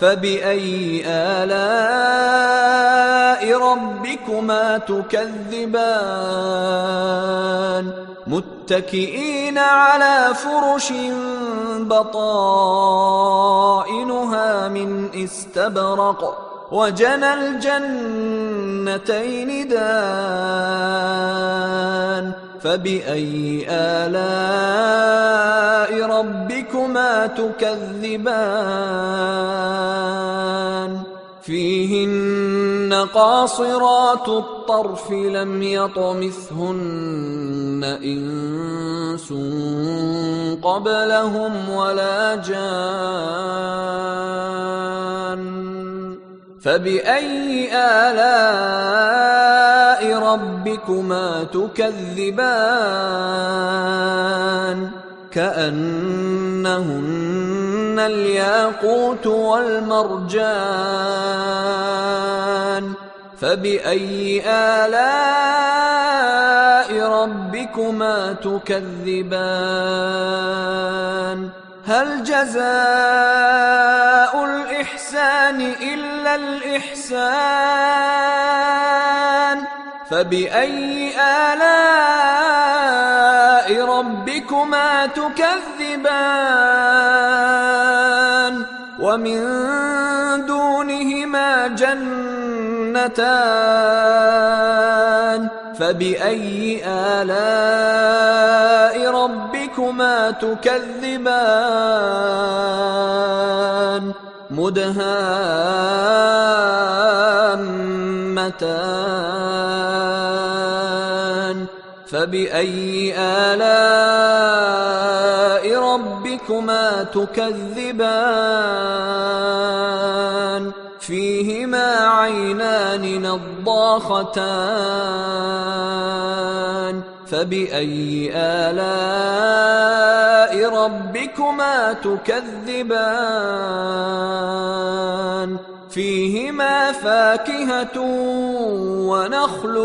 فبأي آلاء ربكما تكذبان متكئين على فرش بطائنها من استبرق وجنى الجنتين دان فبأي آلاء ربكما تكذبان فيهن قاصرات الطرف لم يطمثهن إنس قبلهم ولا جان فبأي آلاء ربكما تكذبان كأنهن الياقوت والمرجان فبأي آلاء ربكما تكذبان هل جزاء الإحسان إلا الإحسان فبأي آلاء ربكما تكذبان ومن دونهما جنتان فبأي آلاء ربكما تكذبان مدهامتان فبأي آلاء ربكما تكذبان فيهما عينان نضاختان فبأي آلاء ربكما تكذبان فيهما فاكهة ونخل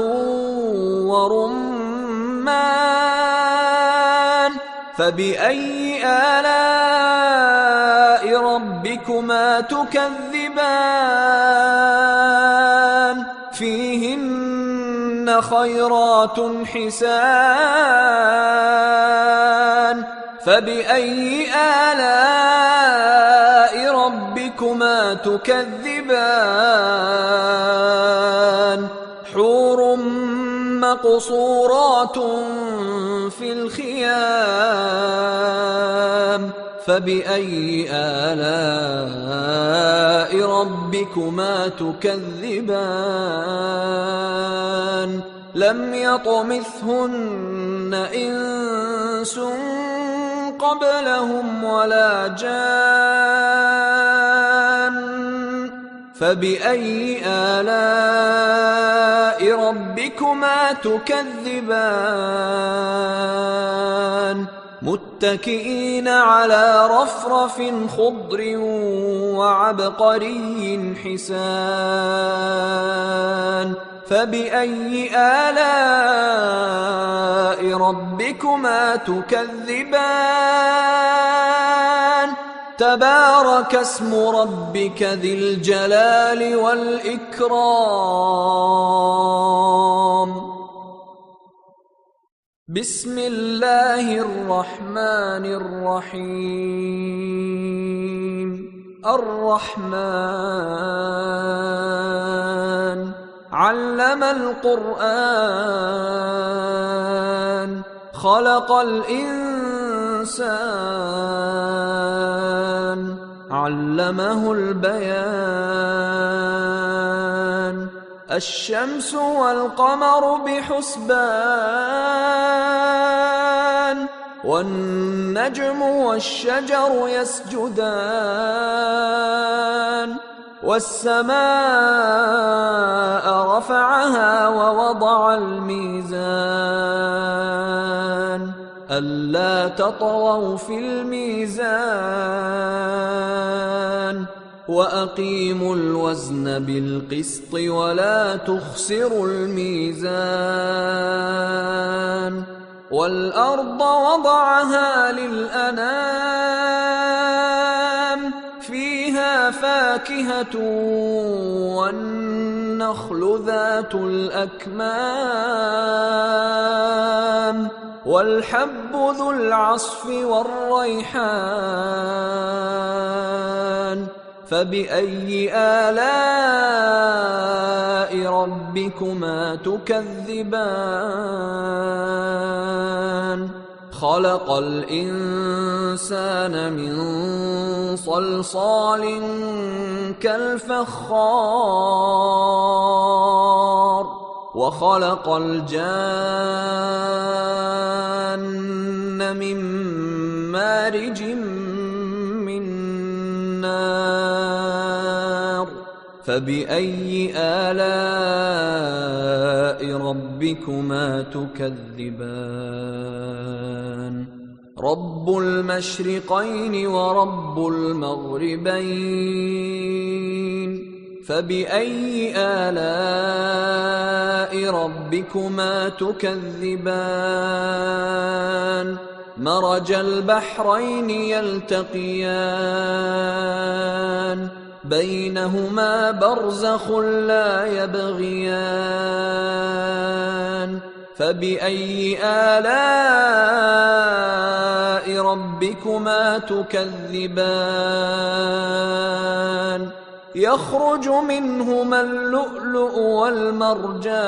ورمان فبأي آلاء ربكما تكذبان فيهن خيرات حسان فبأي آلاء ربكما تكذبان حور مقصورات في الخيام فبأي آلاء ربكما تكذبان لم يطمثهن إنس قبلهم ولا جان فبأي آلاء ربكما تكذبان متكئين على رفرف خضر وعبقري حسان فبأي آلاء ربكما تكذبان تبارك اسم ربك ذي الجلال والإكرام بسم الله الرحمن الرحيم الرحمن علم القرآن خلق الإنسان علمه البيان الشمس والقمر بحسبان والنجم والشجر يسجدان والسماء رفعها ووضع الميزان ألا تطغوا في الميزان وأقيموا الوزن بالقسط ولا تخسروا الميزان والأرض وضعها للأنام فيها فاكهة والنخل ذات الأكمام والحب ذو العصف والريحان فبأي آلاء ربكما تكذبان خلق الإنسان من صلصال كالفخار وخلق الجان من مارج من نار فبأي آلاء ربكما تكذبان رب المشرقين ورب المغربين فبأي آلاء ربكما تكذبان مرج البحرين يلتقيان بينهما برزخ لا يبغيان فبأي آلاء ربكما تكذبان يخرج منهما اللؤلؤ والمرجان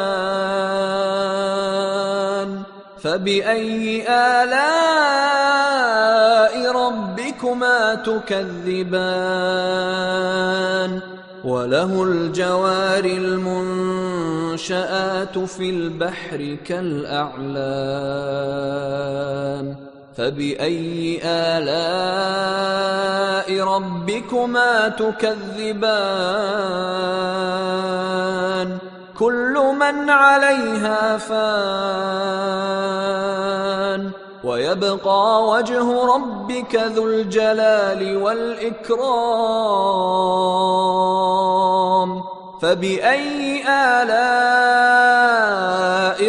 فبأي آلاء ربكما تكذبان وله الجوار المنشآت في البحر كالأعلام فبأي آلاء ربكما تكذبان كل من عليها فان ويبقى وجه ربك ذو الجلال والإكرام فبأي آلاء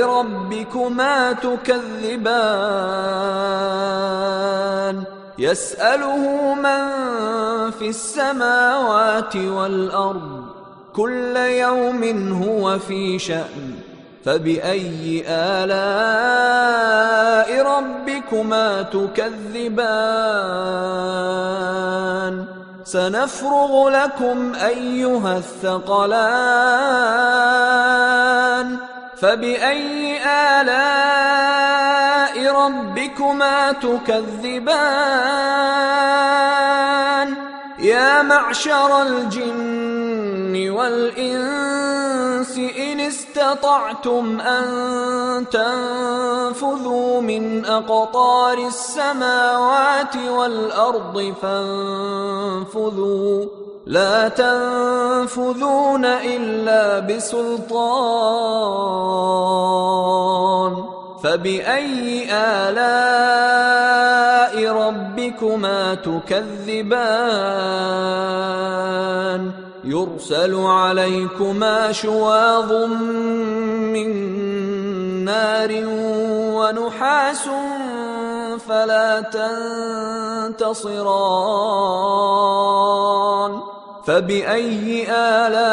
ربكما تكذبان يسأله من في السماوات والأرض كل يوم هو في شأن فبأي آلاء ربكما تكذبان سنفرغ لكم أيها الثقلان فبأي آلاء ربكما تكذبان يا معشر الجن والإنس إن استطعتم أن تنفذوا من أقطار السماوات والأرض فانفذوا لا تنفذون إلا بسلطان فبأي آلاء ربكما تكذبان يرسل عليكما شواظ من نار ونحاس فلا تنتصران فبأي آلاء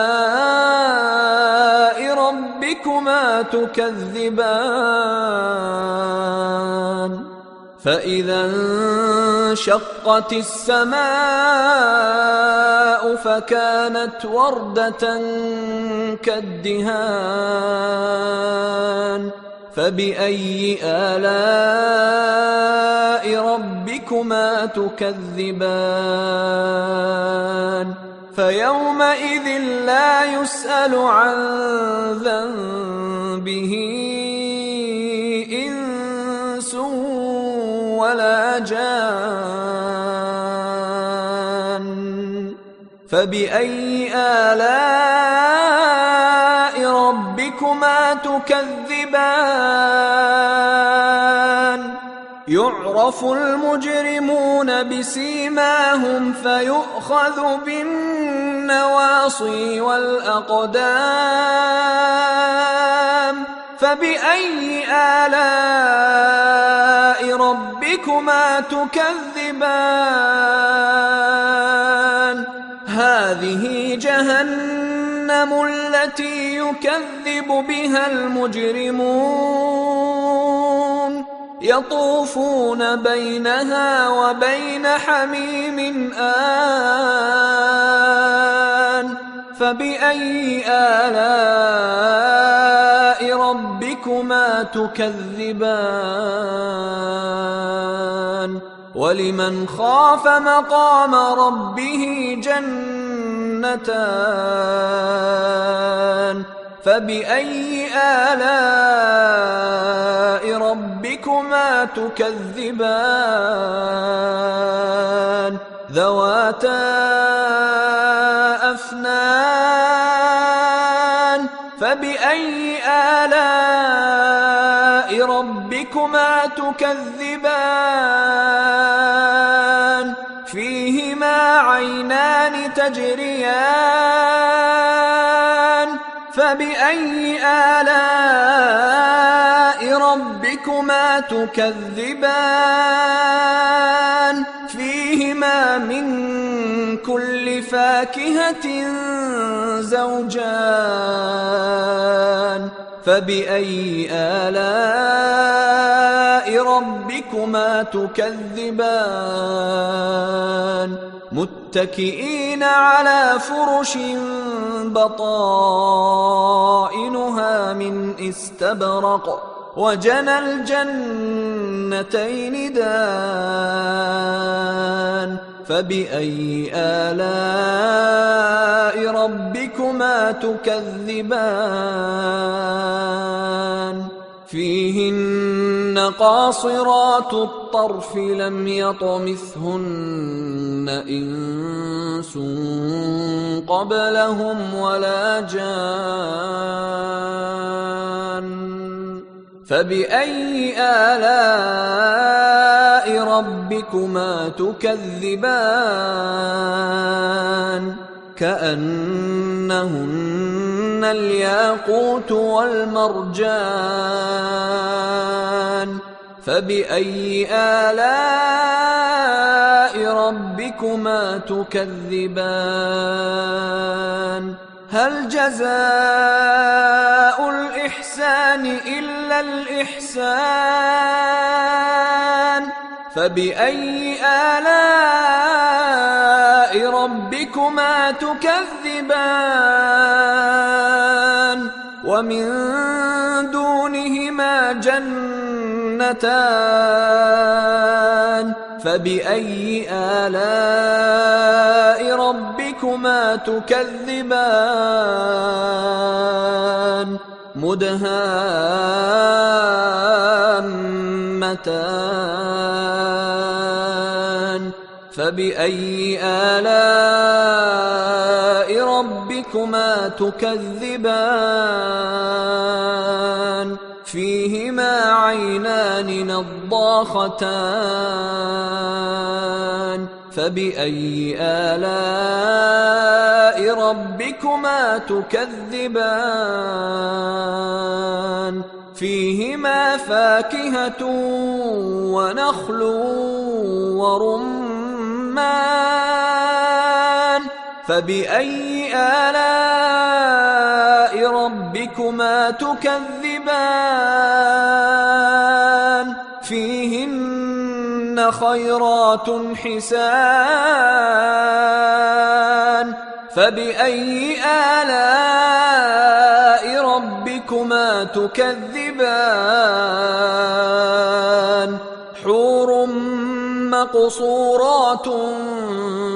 ربكما تكذبان فإذا انشقت السماء فكانت وردة كالدهان فبأي آلاء ربكما تكذبان فيومئذ لا يسأل عن ذنبه إنس ولا جان فبأي آلاء ربكما تكذبان يعرف المجرمون بسيماهم فيؤخذ بالنواصي والأقدام فبأي آلاء ربكما تكذبان هذه جهنم التي يكذب بها المجرمون يطوفون بينها وبين حميم آن فبأي آلاء ربكما تكذبان ولمن خاف مقام ربه جنتان فبأي آلاء ربكما تكذبان ذواتا أفنان فبأي آلاء ربكما تكذبان فيهما عينان تجريان فبأي آلاء ربكما تكذبان فيهما من كل فاكهة زوجان فبأي آلاء ربكما تكذبان متكئين على فرش بطائنها من استبرق وجنى الجنتين دان فبأي آلاء ربكما تكذبان فيهن قاصرات الطرف لم يطمثهن إنس قبلهم ولا جان فبأي آلاء ربكما تكذبان كأنهن الياقوت والمرجان فبأي آلاء ربكما تكذبان هل جزاء الإحسان إلا الإحسان فبأي آلاء ربكما تكذبان ومن دونهما جنتان فبأي آلاء ربكما تكذبان مدهامتان فبأي آلاء ربكما تكذبان فيهما عينان نضاختان فبأي آلاء ربكما تكذبان فيهما فاكهة ونخل ورمان فبأي آلاء ربكما تكذبان فيهن خيرات حسان فبأي آلاء ربكما تكذبان حور مقصورات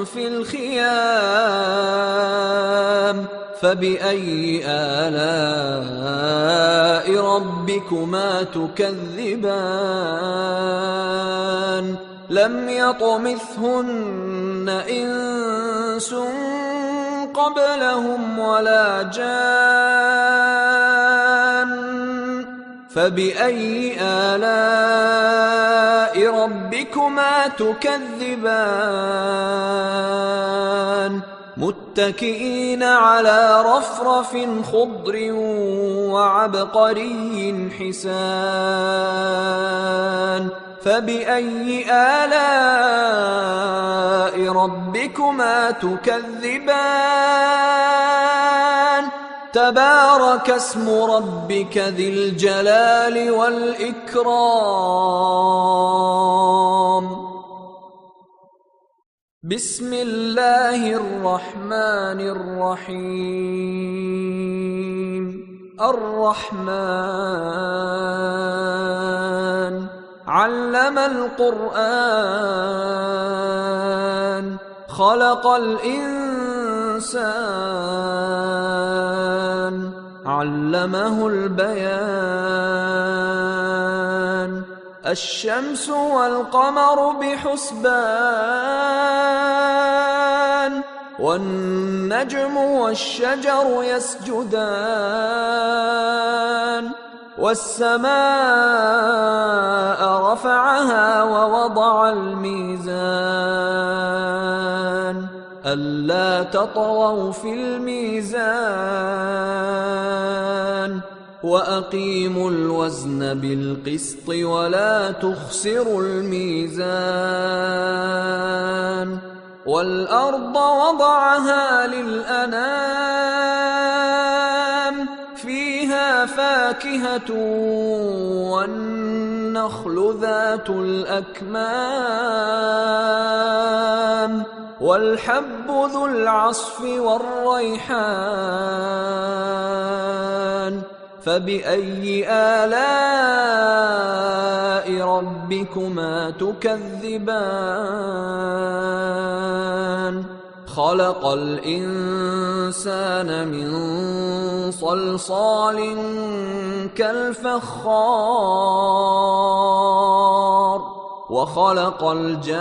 في الخيام فبأي آلاء ربكما تكذبان لم يطمثهن إنس قبلهم ولا جان فبأي آلاء ربكما تكذبان متكئين على رفرف خضر وعبقري حسان فبأي آلاء ربكما تكذبان تبارك اسم ربك ذي الجلال والإكرام بسم الله الرحمن الرحيم الرحمن علم القرآن خلق الإنسان علمه البيان الشمس والقمر بحسبان والنجم والشجر يسجدان والسماء رفعها ووضع الميزان ألا تطغوا في الميزان وأقيموا الوزن بالقسط ولا تخسروا الميزان والأرض وضعها للأنام فيها فاكهة والنخل ذات الأكمام والحب ذو العصف والريحان فبأي آلاء ربكما تكذبان خلق الإنسان من صلصال كالفخار وخلق الجان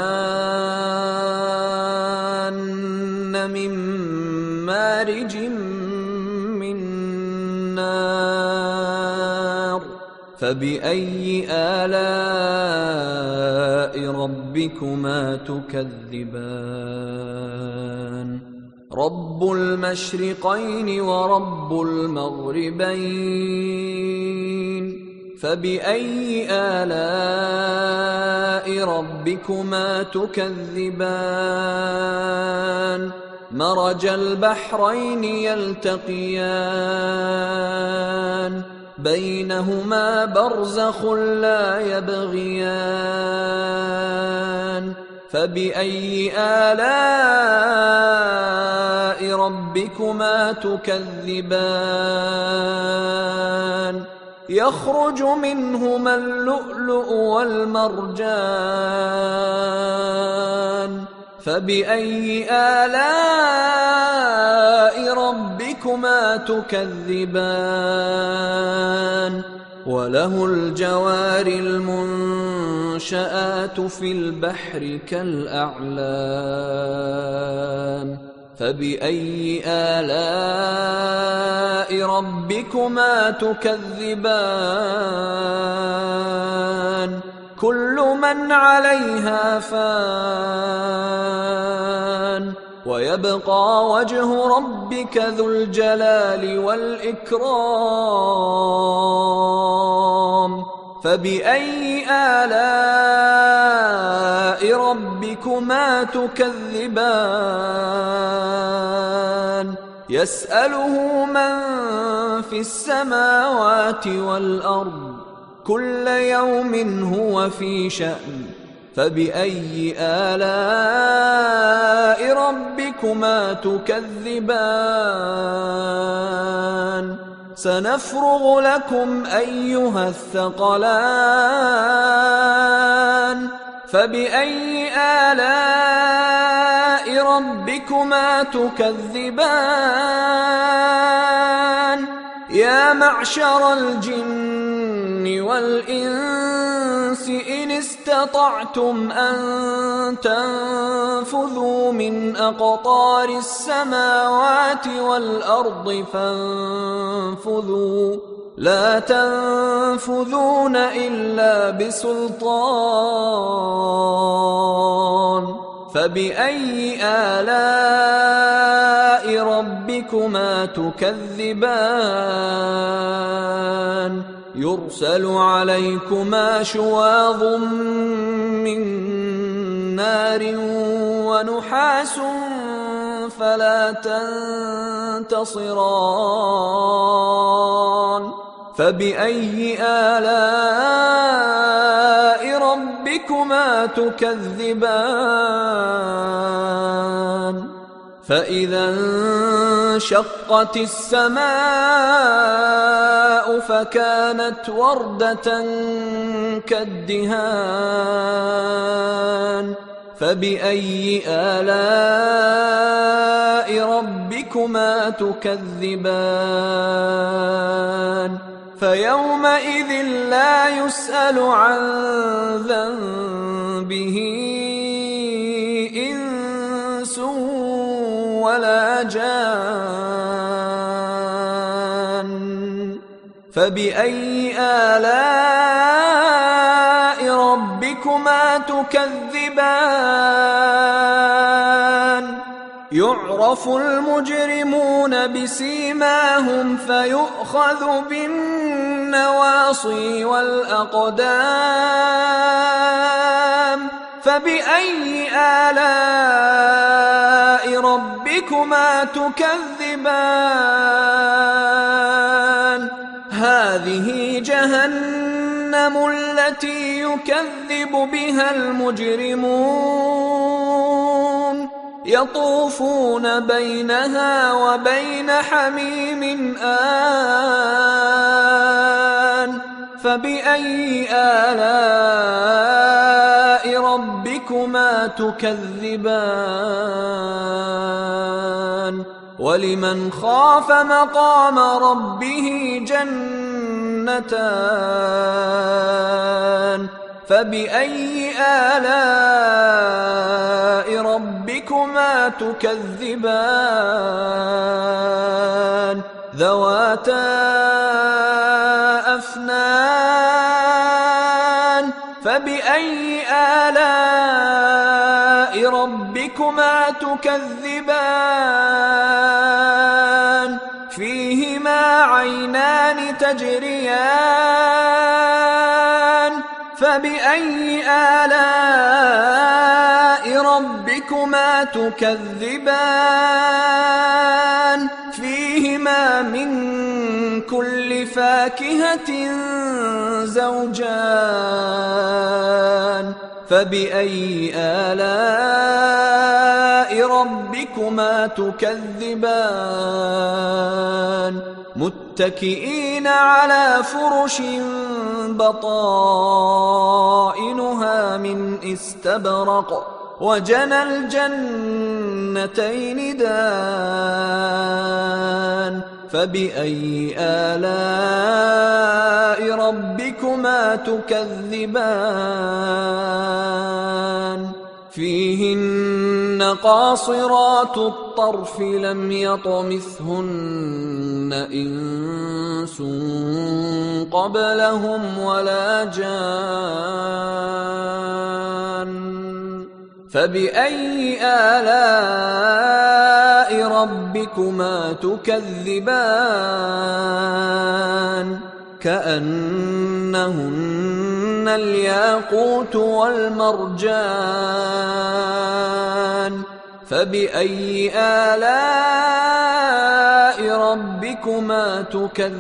من مارج من نار فبأي آلاء ربكما تكذبان رب المشرقين ورب المغربين فبأي آلاء ربكما تكذبان مرج البحرين يلتقيان بينهما برزخ لا يبغيان فبأي آلاء ربكما تكذبان يخرج منهما اللؤلؤ والمرجان فبأي آلاء ربكما تكذبان وله الجوار المنشآت في البحر كالأعلام فبأي آلاء ربكما تكذبان كل من عليها فان ويبقى وجه ربك ذو الجلال والإكرام فبأي آلاء ربكما تكذبان يسأله من في السماوات والأرض كل يوم هو في شأن فبأي آلاء ربكما تكذبان سنفرغ لكم أيها الثقلان فبأي آلاء ربكما تكذبان يا معشر الجن والإنس إن استطعتم أن تنفذوا من أقطار السماوات والأرض فانفذوا لا تنفذون إلا بسلطان فبأي آلاء ربكما تكذبان يرسل عليكما شواظ من نار ونحاس فلا تنتصران فبأي آلاء ربكما تكذبان فإذا انشقت السماء فكانت وردة كالدهان فبأي آلاء ربكما تكذبان فيومئذ لا يسأل عن ذنبه إنس ولا جان فبأي آلاء ربكما تكذبان يعرف المجرمون بسيماهم فيؤخذ بالنواصي والأقدام فبأي آلاء ربكما تكذبان هذه جهنم التي يكذب بها المجرمون يطوفون بينها وبين حميم آن فبأي آلاء ربكما تكذبان ولمن خاف مقام ربه جنتان فبأي آلاء ربكما تكذبان ذواتا أفنان فبأي آلاء ربكما تكذبان فيهما عينان تجريان فبأي آلاء ربكما تكذبان فيهما من كل فاكهة زوجان فبأي آلاء ربكما تكذبان متكئين على فرش بطائنها من استبرق وجنى الجنتين دان فبأي آلاء ربكما تكذبان فيهن قاصرات الطرف لم يطمثهن إنس قبلهم ولا جان فبأي آلاء ربكما تكذبان كأنهن الياقوت والمرجان فبأي آلاء ربكما تكذبان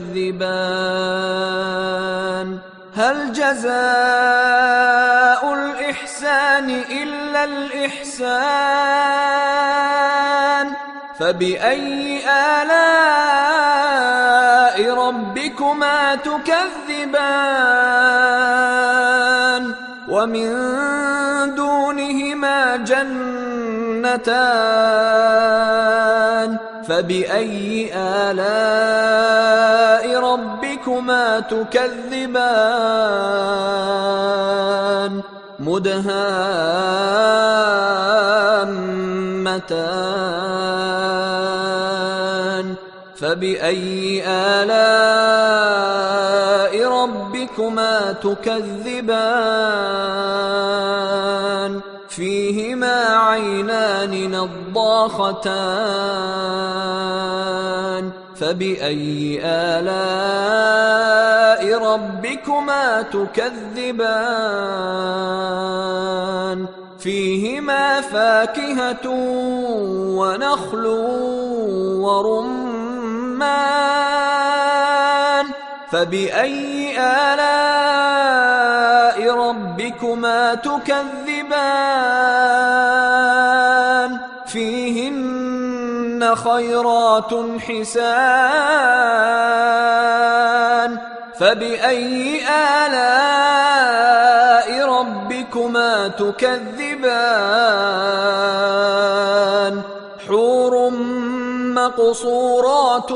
هل جزاء الإحسان إلا الإحسان فبأي آلاء ربكما تكذبان ومن دونهما جنتان فبأي آلاء ربكما تكذبان مدهامتان فبأي آلاء ربكما تكذبان فيهما عينان نضاختان فبأي آلاء ربكما تكذبان فيهما فاكهة ونخل ورمان فبأي آلاء ربكما تكذبان فيهن فيهن خيرات حسان فبأي آلاء ربكما تكذبان حور مقصورات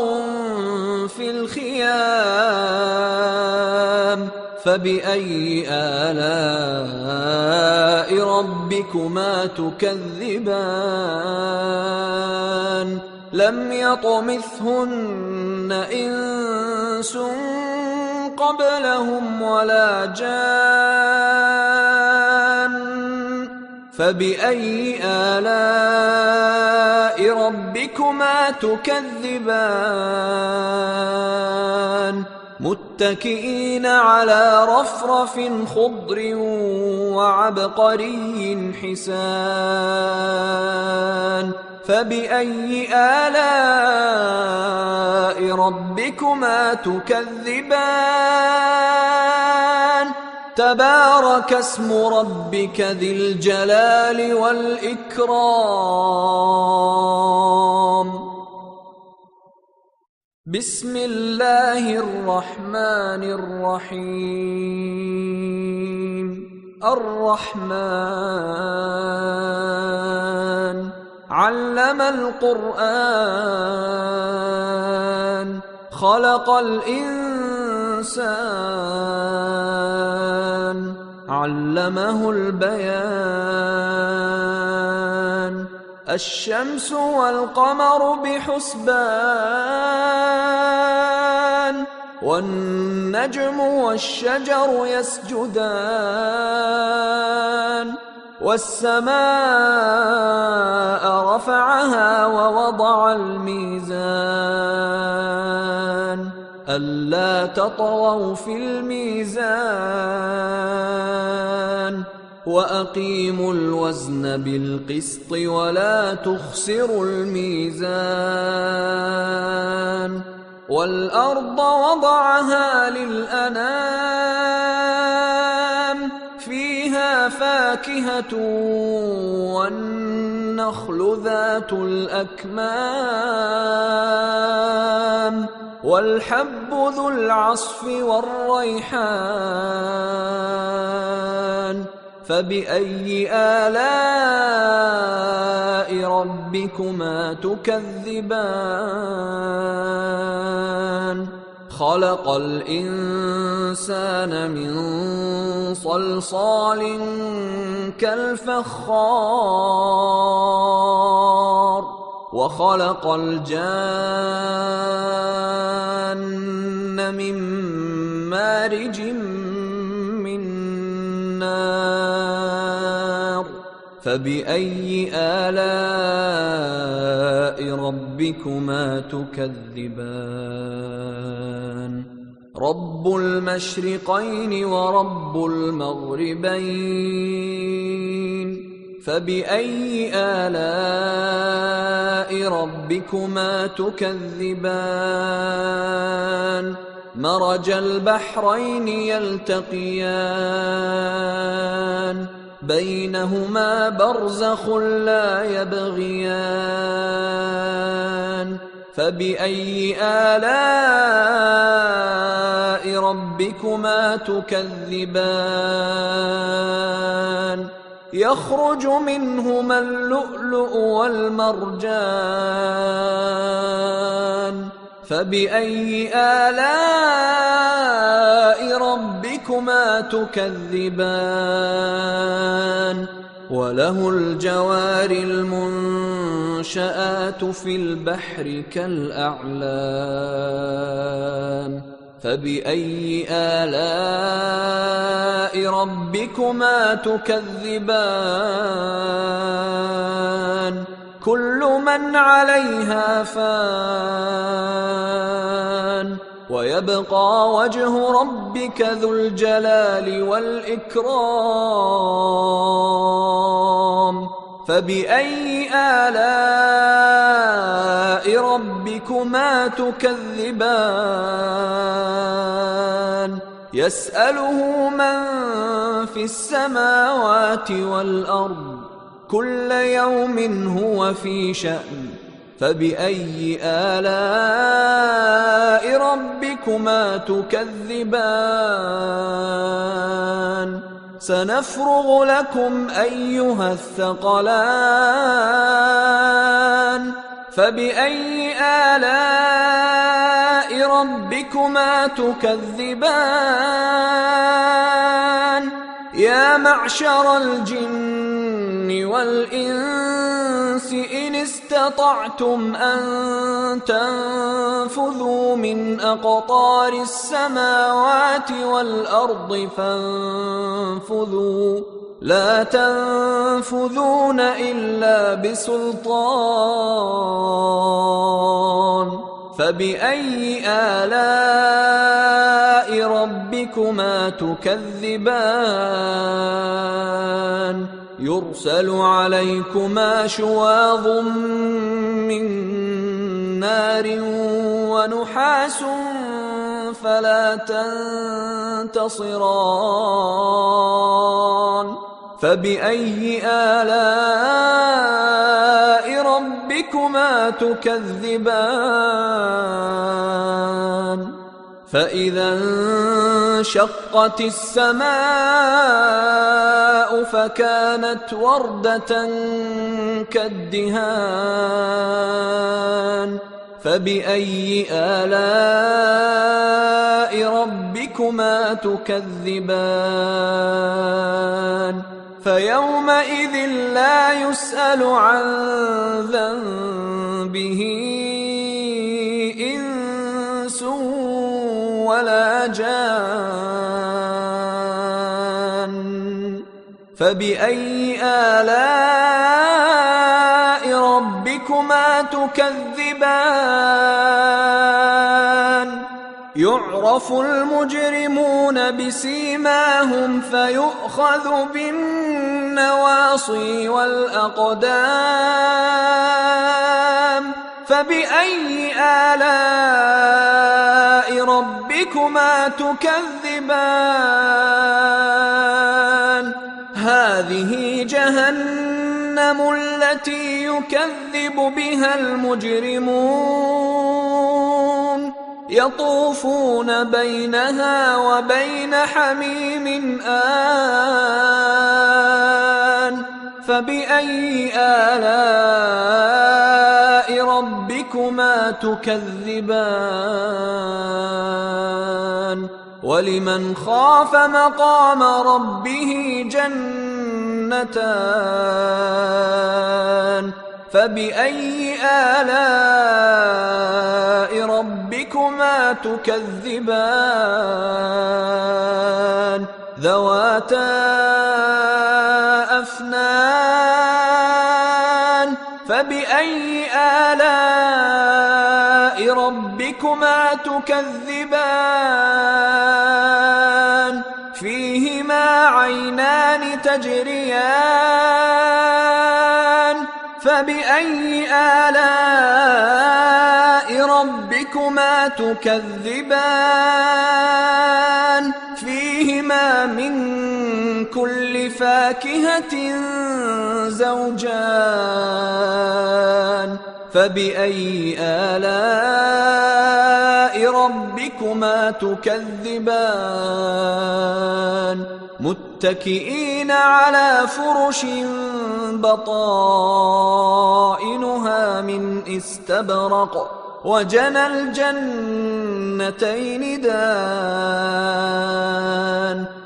في الخيام فبأي آلاء ربكما تكذبان لم يطمثهن إنس قبلهم ولا جان فبأي آلاء ربكما تكذبان متكئين على رفرف خضر وعبقري حسان فبأي آلاء ربكما تكذبان تبارك اسم ربك ذي الجلال والإكرام بسم الله الرحمن الرحيم الرحمن علم القرآن خلق الإنسان علمه البيان الشمس والقمر بحسبان والنجم والشجر يسجدان والسماء رفعها ووضع الميزان ألا تطغوا في الميزان وأقيموا الوزن بالقسط ولا تخسروا الميزان والأرض وضعها للأنام فيها فاكهة والنخل ذات الأكمام والحب ذو العصف والريحان فبأي آلاء ربكما تكذبان خلق الإنسان من صلصال كالفخار وخلق الجان من مارج من نار فبأي آلاء ربكما تكذبان رب المشرقين ورب المغربين فبأي آلاء ربكما تكذبان مرج البحرين يلتقيان بينهما برزخ لا يبغيان فبأي آلاء ربكما تكذبان يخرج منهما اللؤلؤ والمرجان فبأي آلاء ربكما تكذبان وله الجوار المنشآت في البحر كالأعلام فبأي آلاء ربكما تكذبان كل من عليها فان ويبقى وجه ربك ذو الجلال والإكرام فبأي آلاء ربكما تكذبان يسأله من في السماوات والأرض كل يوم هو في شأن فبأي آلاء ربكما تكذبان سنفرغ لكم أيها الثقلان فبأي آلاء ربكما تكذبان يا معشر الجن والإنس إن استطعتم أن تنفذوا من أقطار السماوات والأرض فانفذوا لا تنفذون إلا بسلطان فبأي آلاء ربكما تكذبان يرسل عليكما شواظ من نار ونحاس فلا تنتصران فبأي آلاء ربكما تكذبان فإذا انشقت السماء فكانت وردة كالدهان فبأي آلاء ربكما تكذبان فيومئذ لا يسأل عن ذنبه إنس ولا جان فبأي آلاء ربكما تكذبان يعرف المجرمون بسيماهم فيؤخذ بالنواصي والأقدام فبأي آلاء ربكما تكذبان هذه جهنم التي يكذب بها المجرمون يطوفون بينها وبين حميم آن فبأي آلاء ربكما تكذبان ولمن خاف مقام ربه جنتان فبأي آلاء ربكما تكذبان ذواتا أفنان فبأي آلاء ربكما تكذبان فيهما عينان تجريان فبأي آلاء ربكما تكذبان فيهما من كل فاكهة زوجان فبأي آلاء ربكما تكذبان متكئين على فرش بطائنها من استبرق وجنى الجنتين دان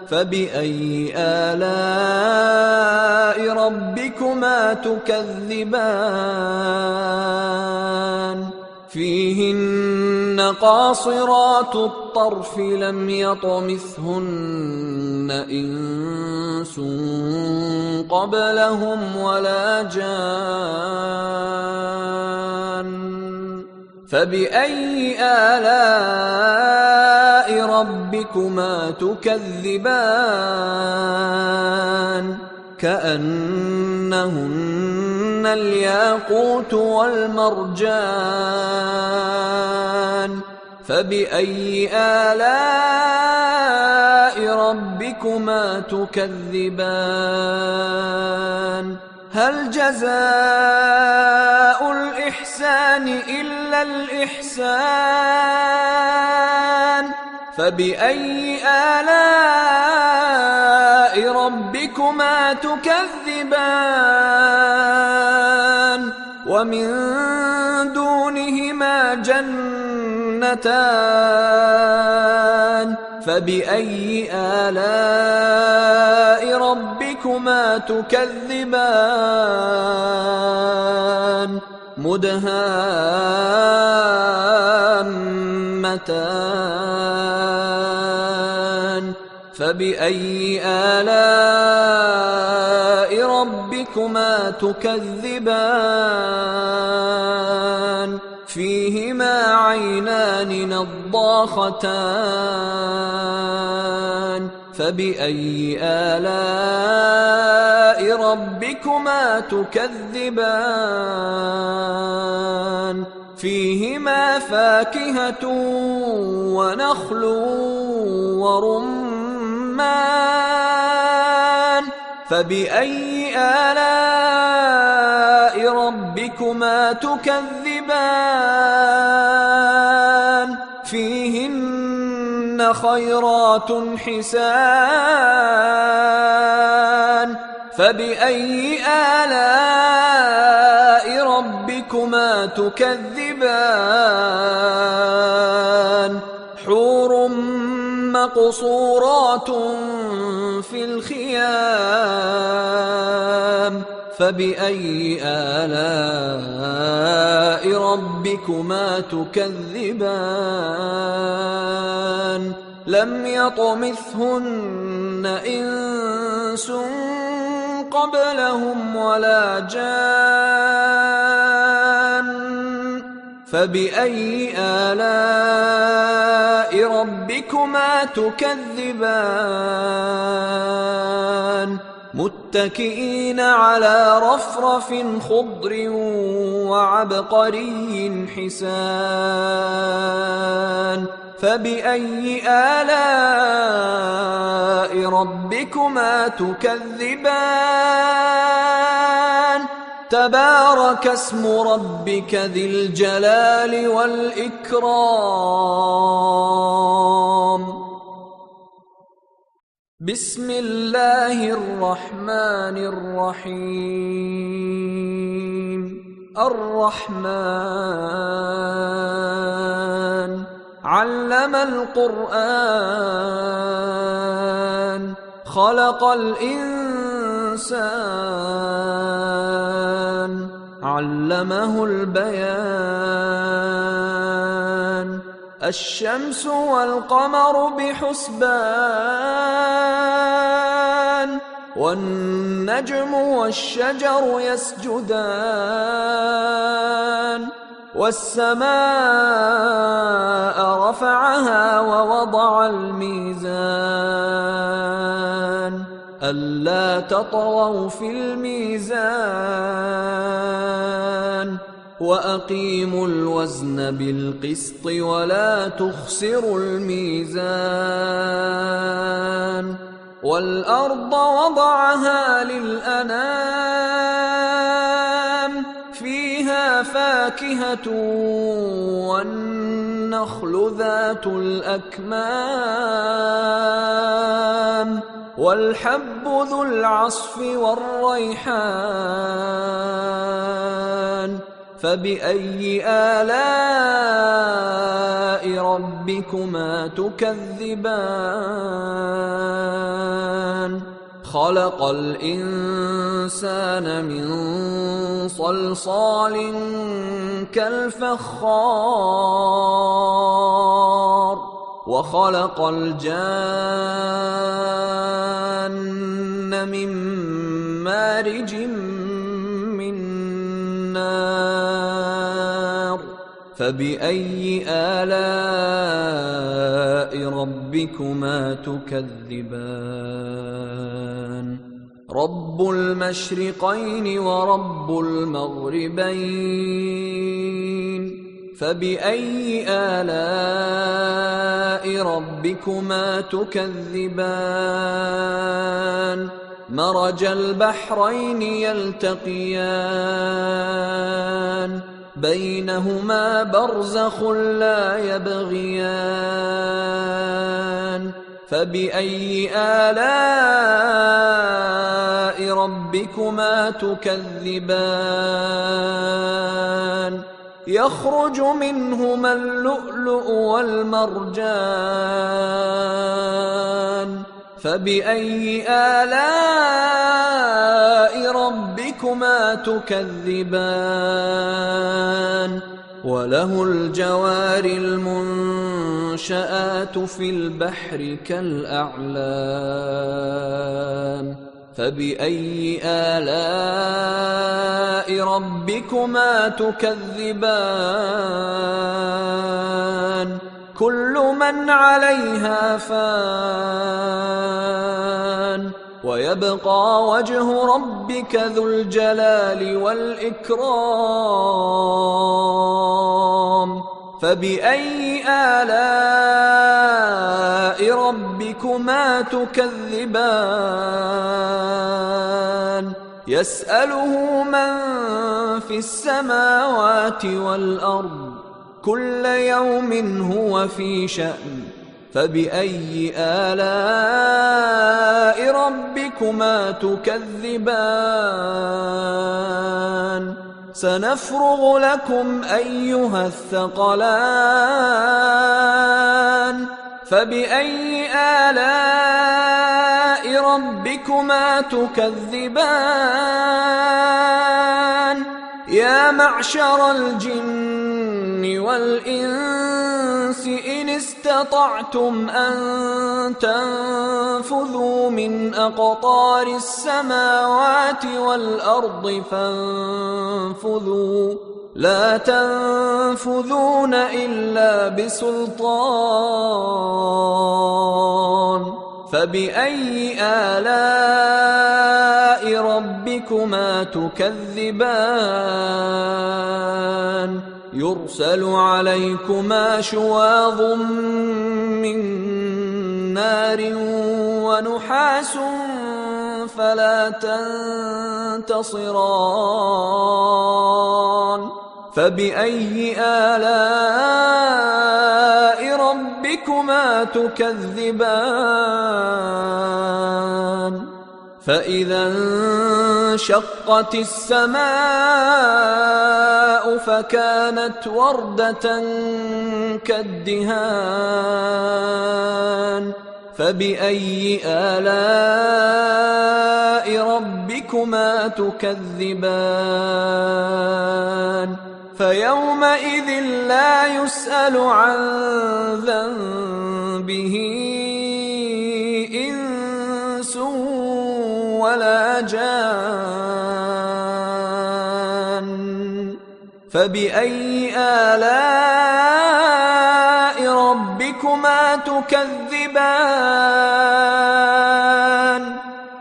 فبأي آلاء ربكما تكذبان فيهن قاصرات الطرف لم يطمثهن إنس قبلهم ولا جان فبأي آلاء ربكما تكذبان كأنهن الياقوت والمرجان فبأي آلاء ربكما تكذبان هل جزاء الإحسان الإحسان إلا الإحسان فبأي آلاء ربكما تكذبان ومن دونهما جنتان فبأي آلاء ربكما تكذبان مدهامتان فبأي آلاء ربكما تكذبان فيهما عينان نضاختان فبأي آلاء ربكما تكذبان فيهما فاكهة ونخل ورمان فبأي آلاء ربكما تكذبان فيهن خيرات حسان فبأي آلاء ربكما تكذبان حور مقصورات في الخيام فبأي آلاء ربكما تكذبان لم يطمثهن إنس قبلهم ولا جان فبأي آلاء ربكما تكذبان متكئين على رفرف خضر وعبقري حسان فبأي آلاء ربكما تكذبان تبارك اسم ربك ذي الجلال والإكرام بسم الله الرحمن الرحيم الرحمن علم القرآن خلق الإنسان علمه البيان الشمس والقمر بحسبان والنجم والشجر يسجدان والسماء رفعها ووضع الميزان ألا تطغوا في الميزان وأقيموا الوزن بالقسط ولا تخسروا الميزان والأرض وضعها للأنام فيها فاكهة والنخل ذات الأكمام والحب ذو العصف والريحان فبأي آلاء ربكما تكذبان خلق الإنسان من صلصال كالفخار وخلق الجان من مارج من نار فبأي آلاء ربكما تكذبان رب المشرقين ورب المغربين فبأي آلاء ربكما تكذبان مرج البحرين يلتقيان بينهما برزخ لا يبغيان فبأي آلاء ربكما تكذبان يخرج منهما اللؤلؤ والمرجان فبأي آلاء ربكما تكذبان وله الجوار المنشآت في البحر كالأعلام فبأي آلاء ربكما تكذبان كل من عليها فان ويبقى وجه ربك ذو الجلال والإكرام فبأي آلاء ربكما تكذبان يسأله من في السماوات والأرض كل يوم هو في شأن فبأي آلاء ربكما تكذبان سنفرغ لكم أيها الثقلان فبأي آلاء ربكما تكذبان يا معشر الجن والإنس إن استطعتم أن تنفذوا من أقطار السماوات والأرض فانفذوا لا تنفذون إلا بسلطان فبأي آلاء ربكما تكذبان يرسل عليكما شواظ من نار ونحاس فلا تنتصران فبأي آلاء ربكما تكذبان فإذا انشقت السماء فكانت وردة كالدهان فبأي آلاء ربكما تكذبان فيومئذ لا يسأل عن ذنبه إنس ولا جان فبأي آلاء ربكما تكذبان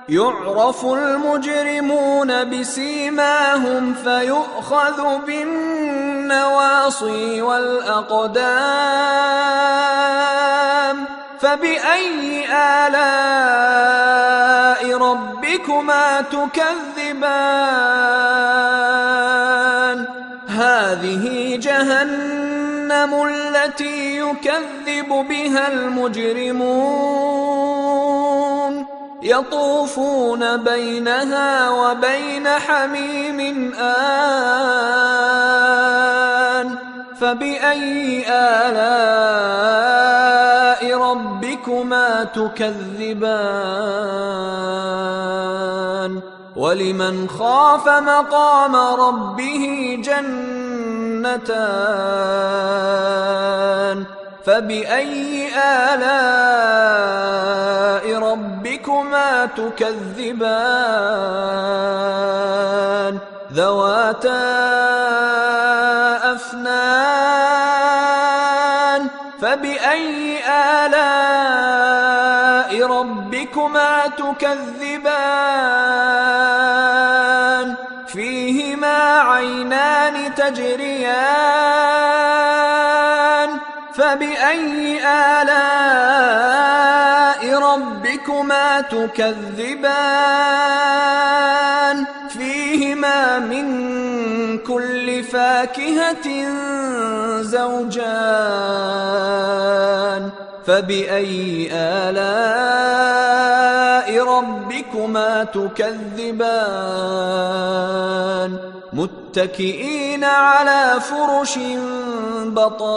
يعرف المجرمون بسيماهم فيؤخذ بالنواصي والأقدام فبأي آلاء ربكما تكذبان هذه جهنم التي يكذب بها المجرمون يطوفون بينها وبين حميم آن فبأي آلاء ربكما تكذبان ولمن خاف مقام ربه جنتان فبأي آلاء ربكما تكذبان ذواتا أفنان فبأي آلاء ربكما تكذبان فيهما عينان تجريان فبأي آلاء ربكما تكذبان فيهما من كل فاكهة زوجان فبأي آلاء ربكما تكذبان متكئين على فرش بطائنها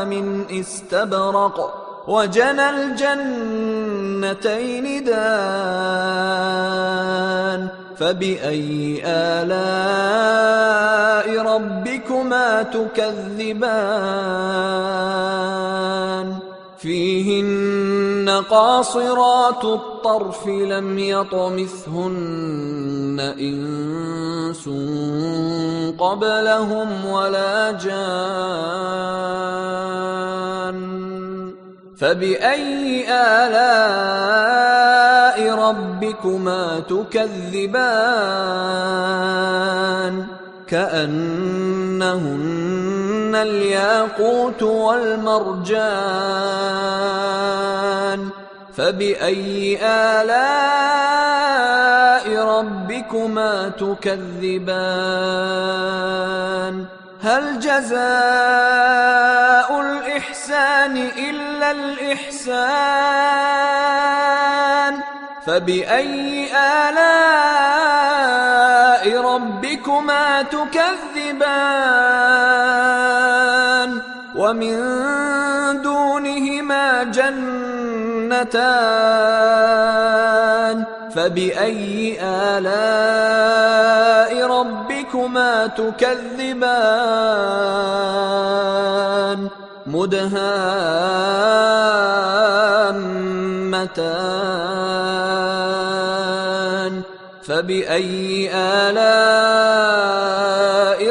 من استبرق وجنى الجنتين دان فبأي آلاء ربكما تكذبان فيهن قاصرات الطرف لم يطمثهن إنس قبلهم ولا جان فبأي آلاء ربكما تكذبان كأنهن الياقوت والمرجان فبأي آلاء ربكما تكذبان هل جزاء الإحسان إلا الإحسان فبأي آلاء ربكما تكذبان ومن دونهما جنتان فبأي آلاء ربكما تكذبان مدهامتان فبأي آلاء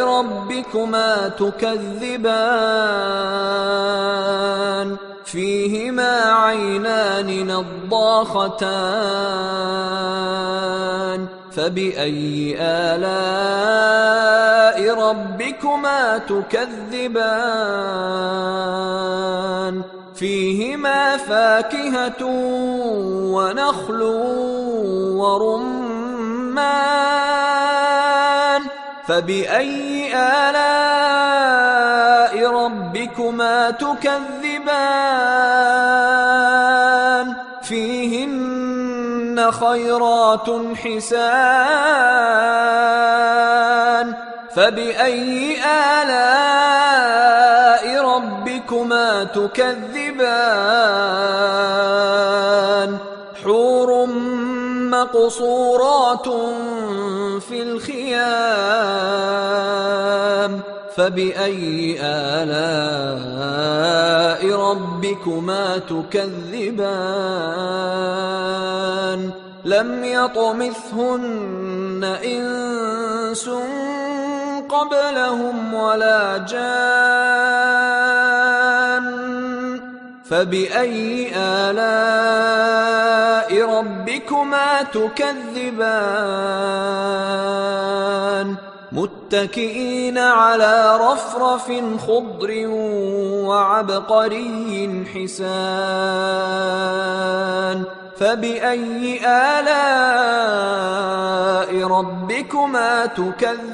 ربكما تكذبان فيهما عينان نضاختان فبأي آلاء ربكما تكذبان فيهما فاكهة ونخل ورمان فبأي آلاء ربكما تكذبان فيهن خيرات حسان فبأي آلاء ربكما تكذبان حور مقصورات في الخيام فبأي آلاء ربكما تكذبان لم يطمثهن إنس قبلهم ولا جان فبأي آلاء ربكما تكذبان متكئين على رفرف خضر وعبقري حسان فبأي آلاء ربكما تكذبان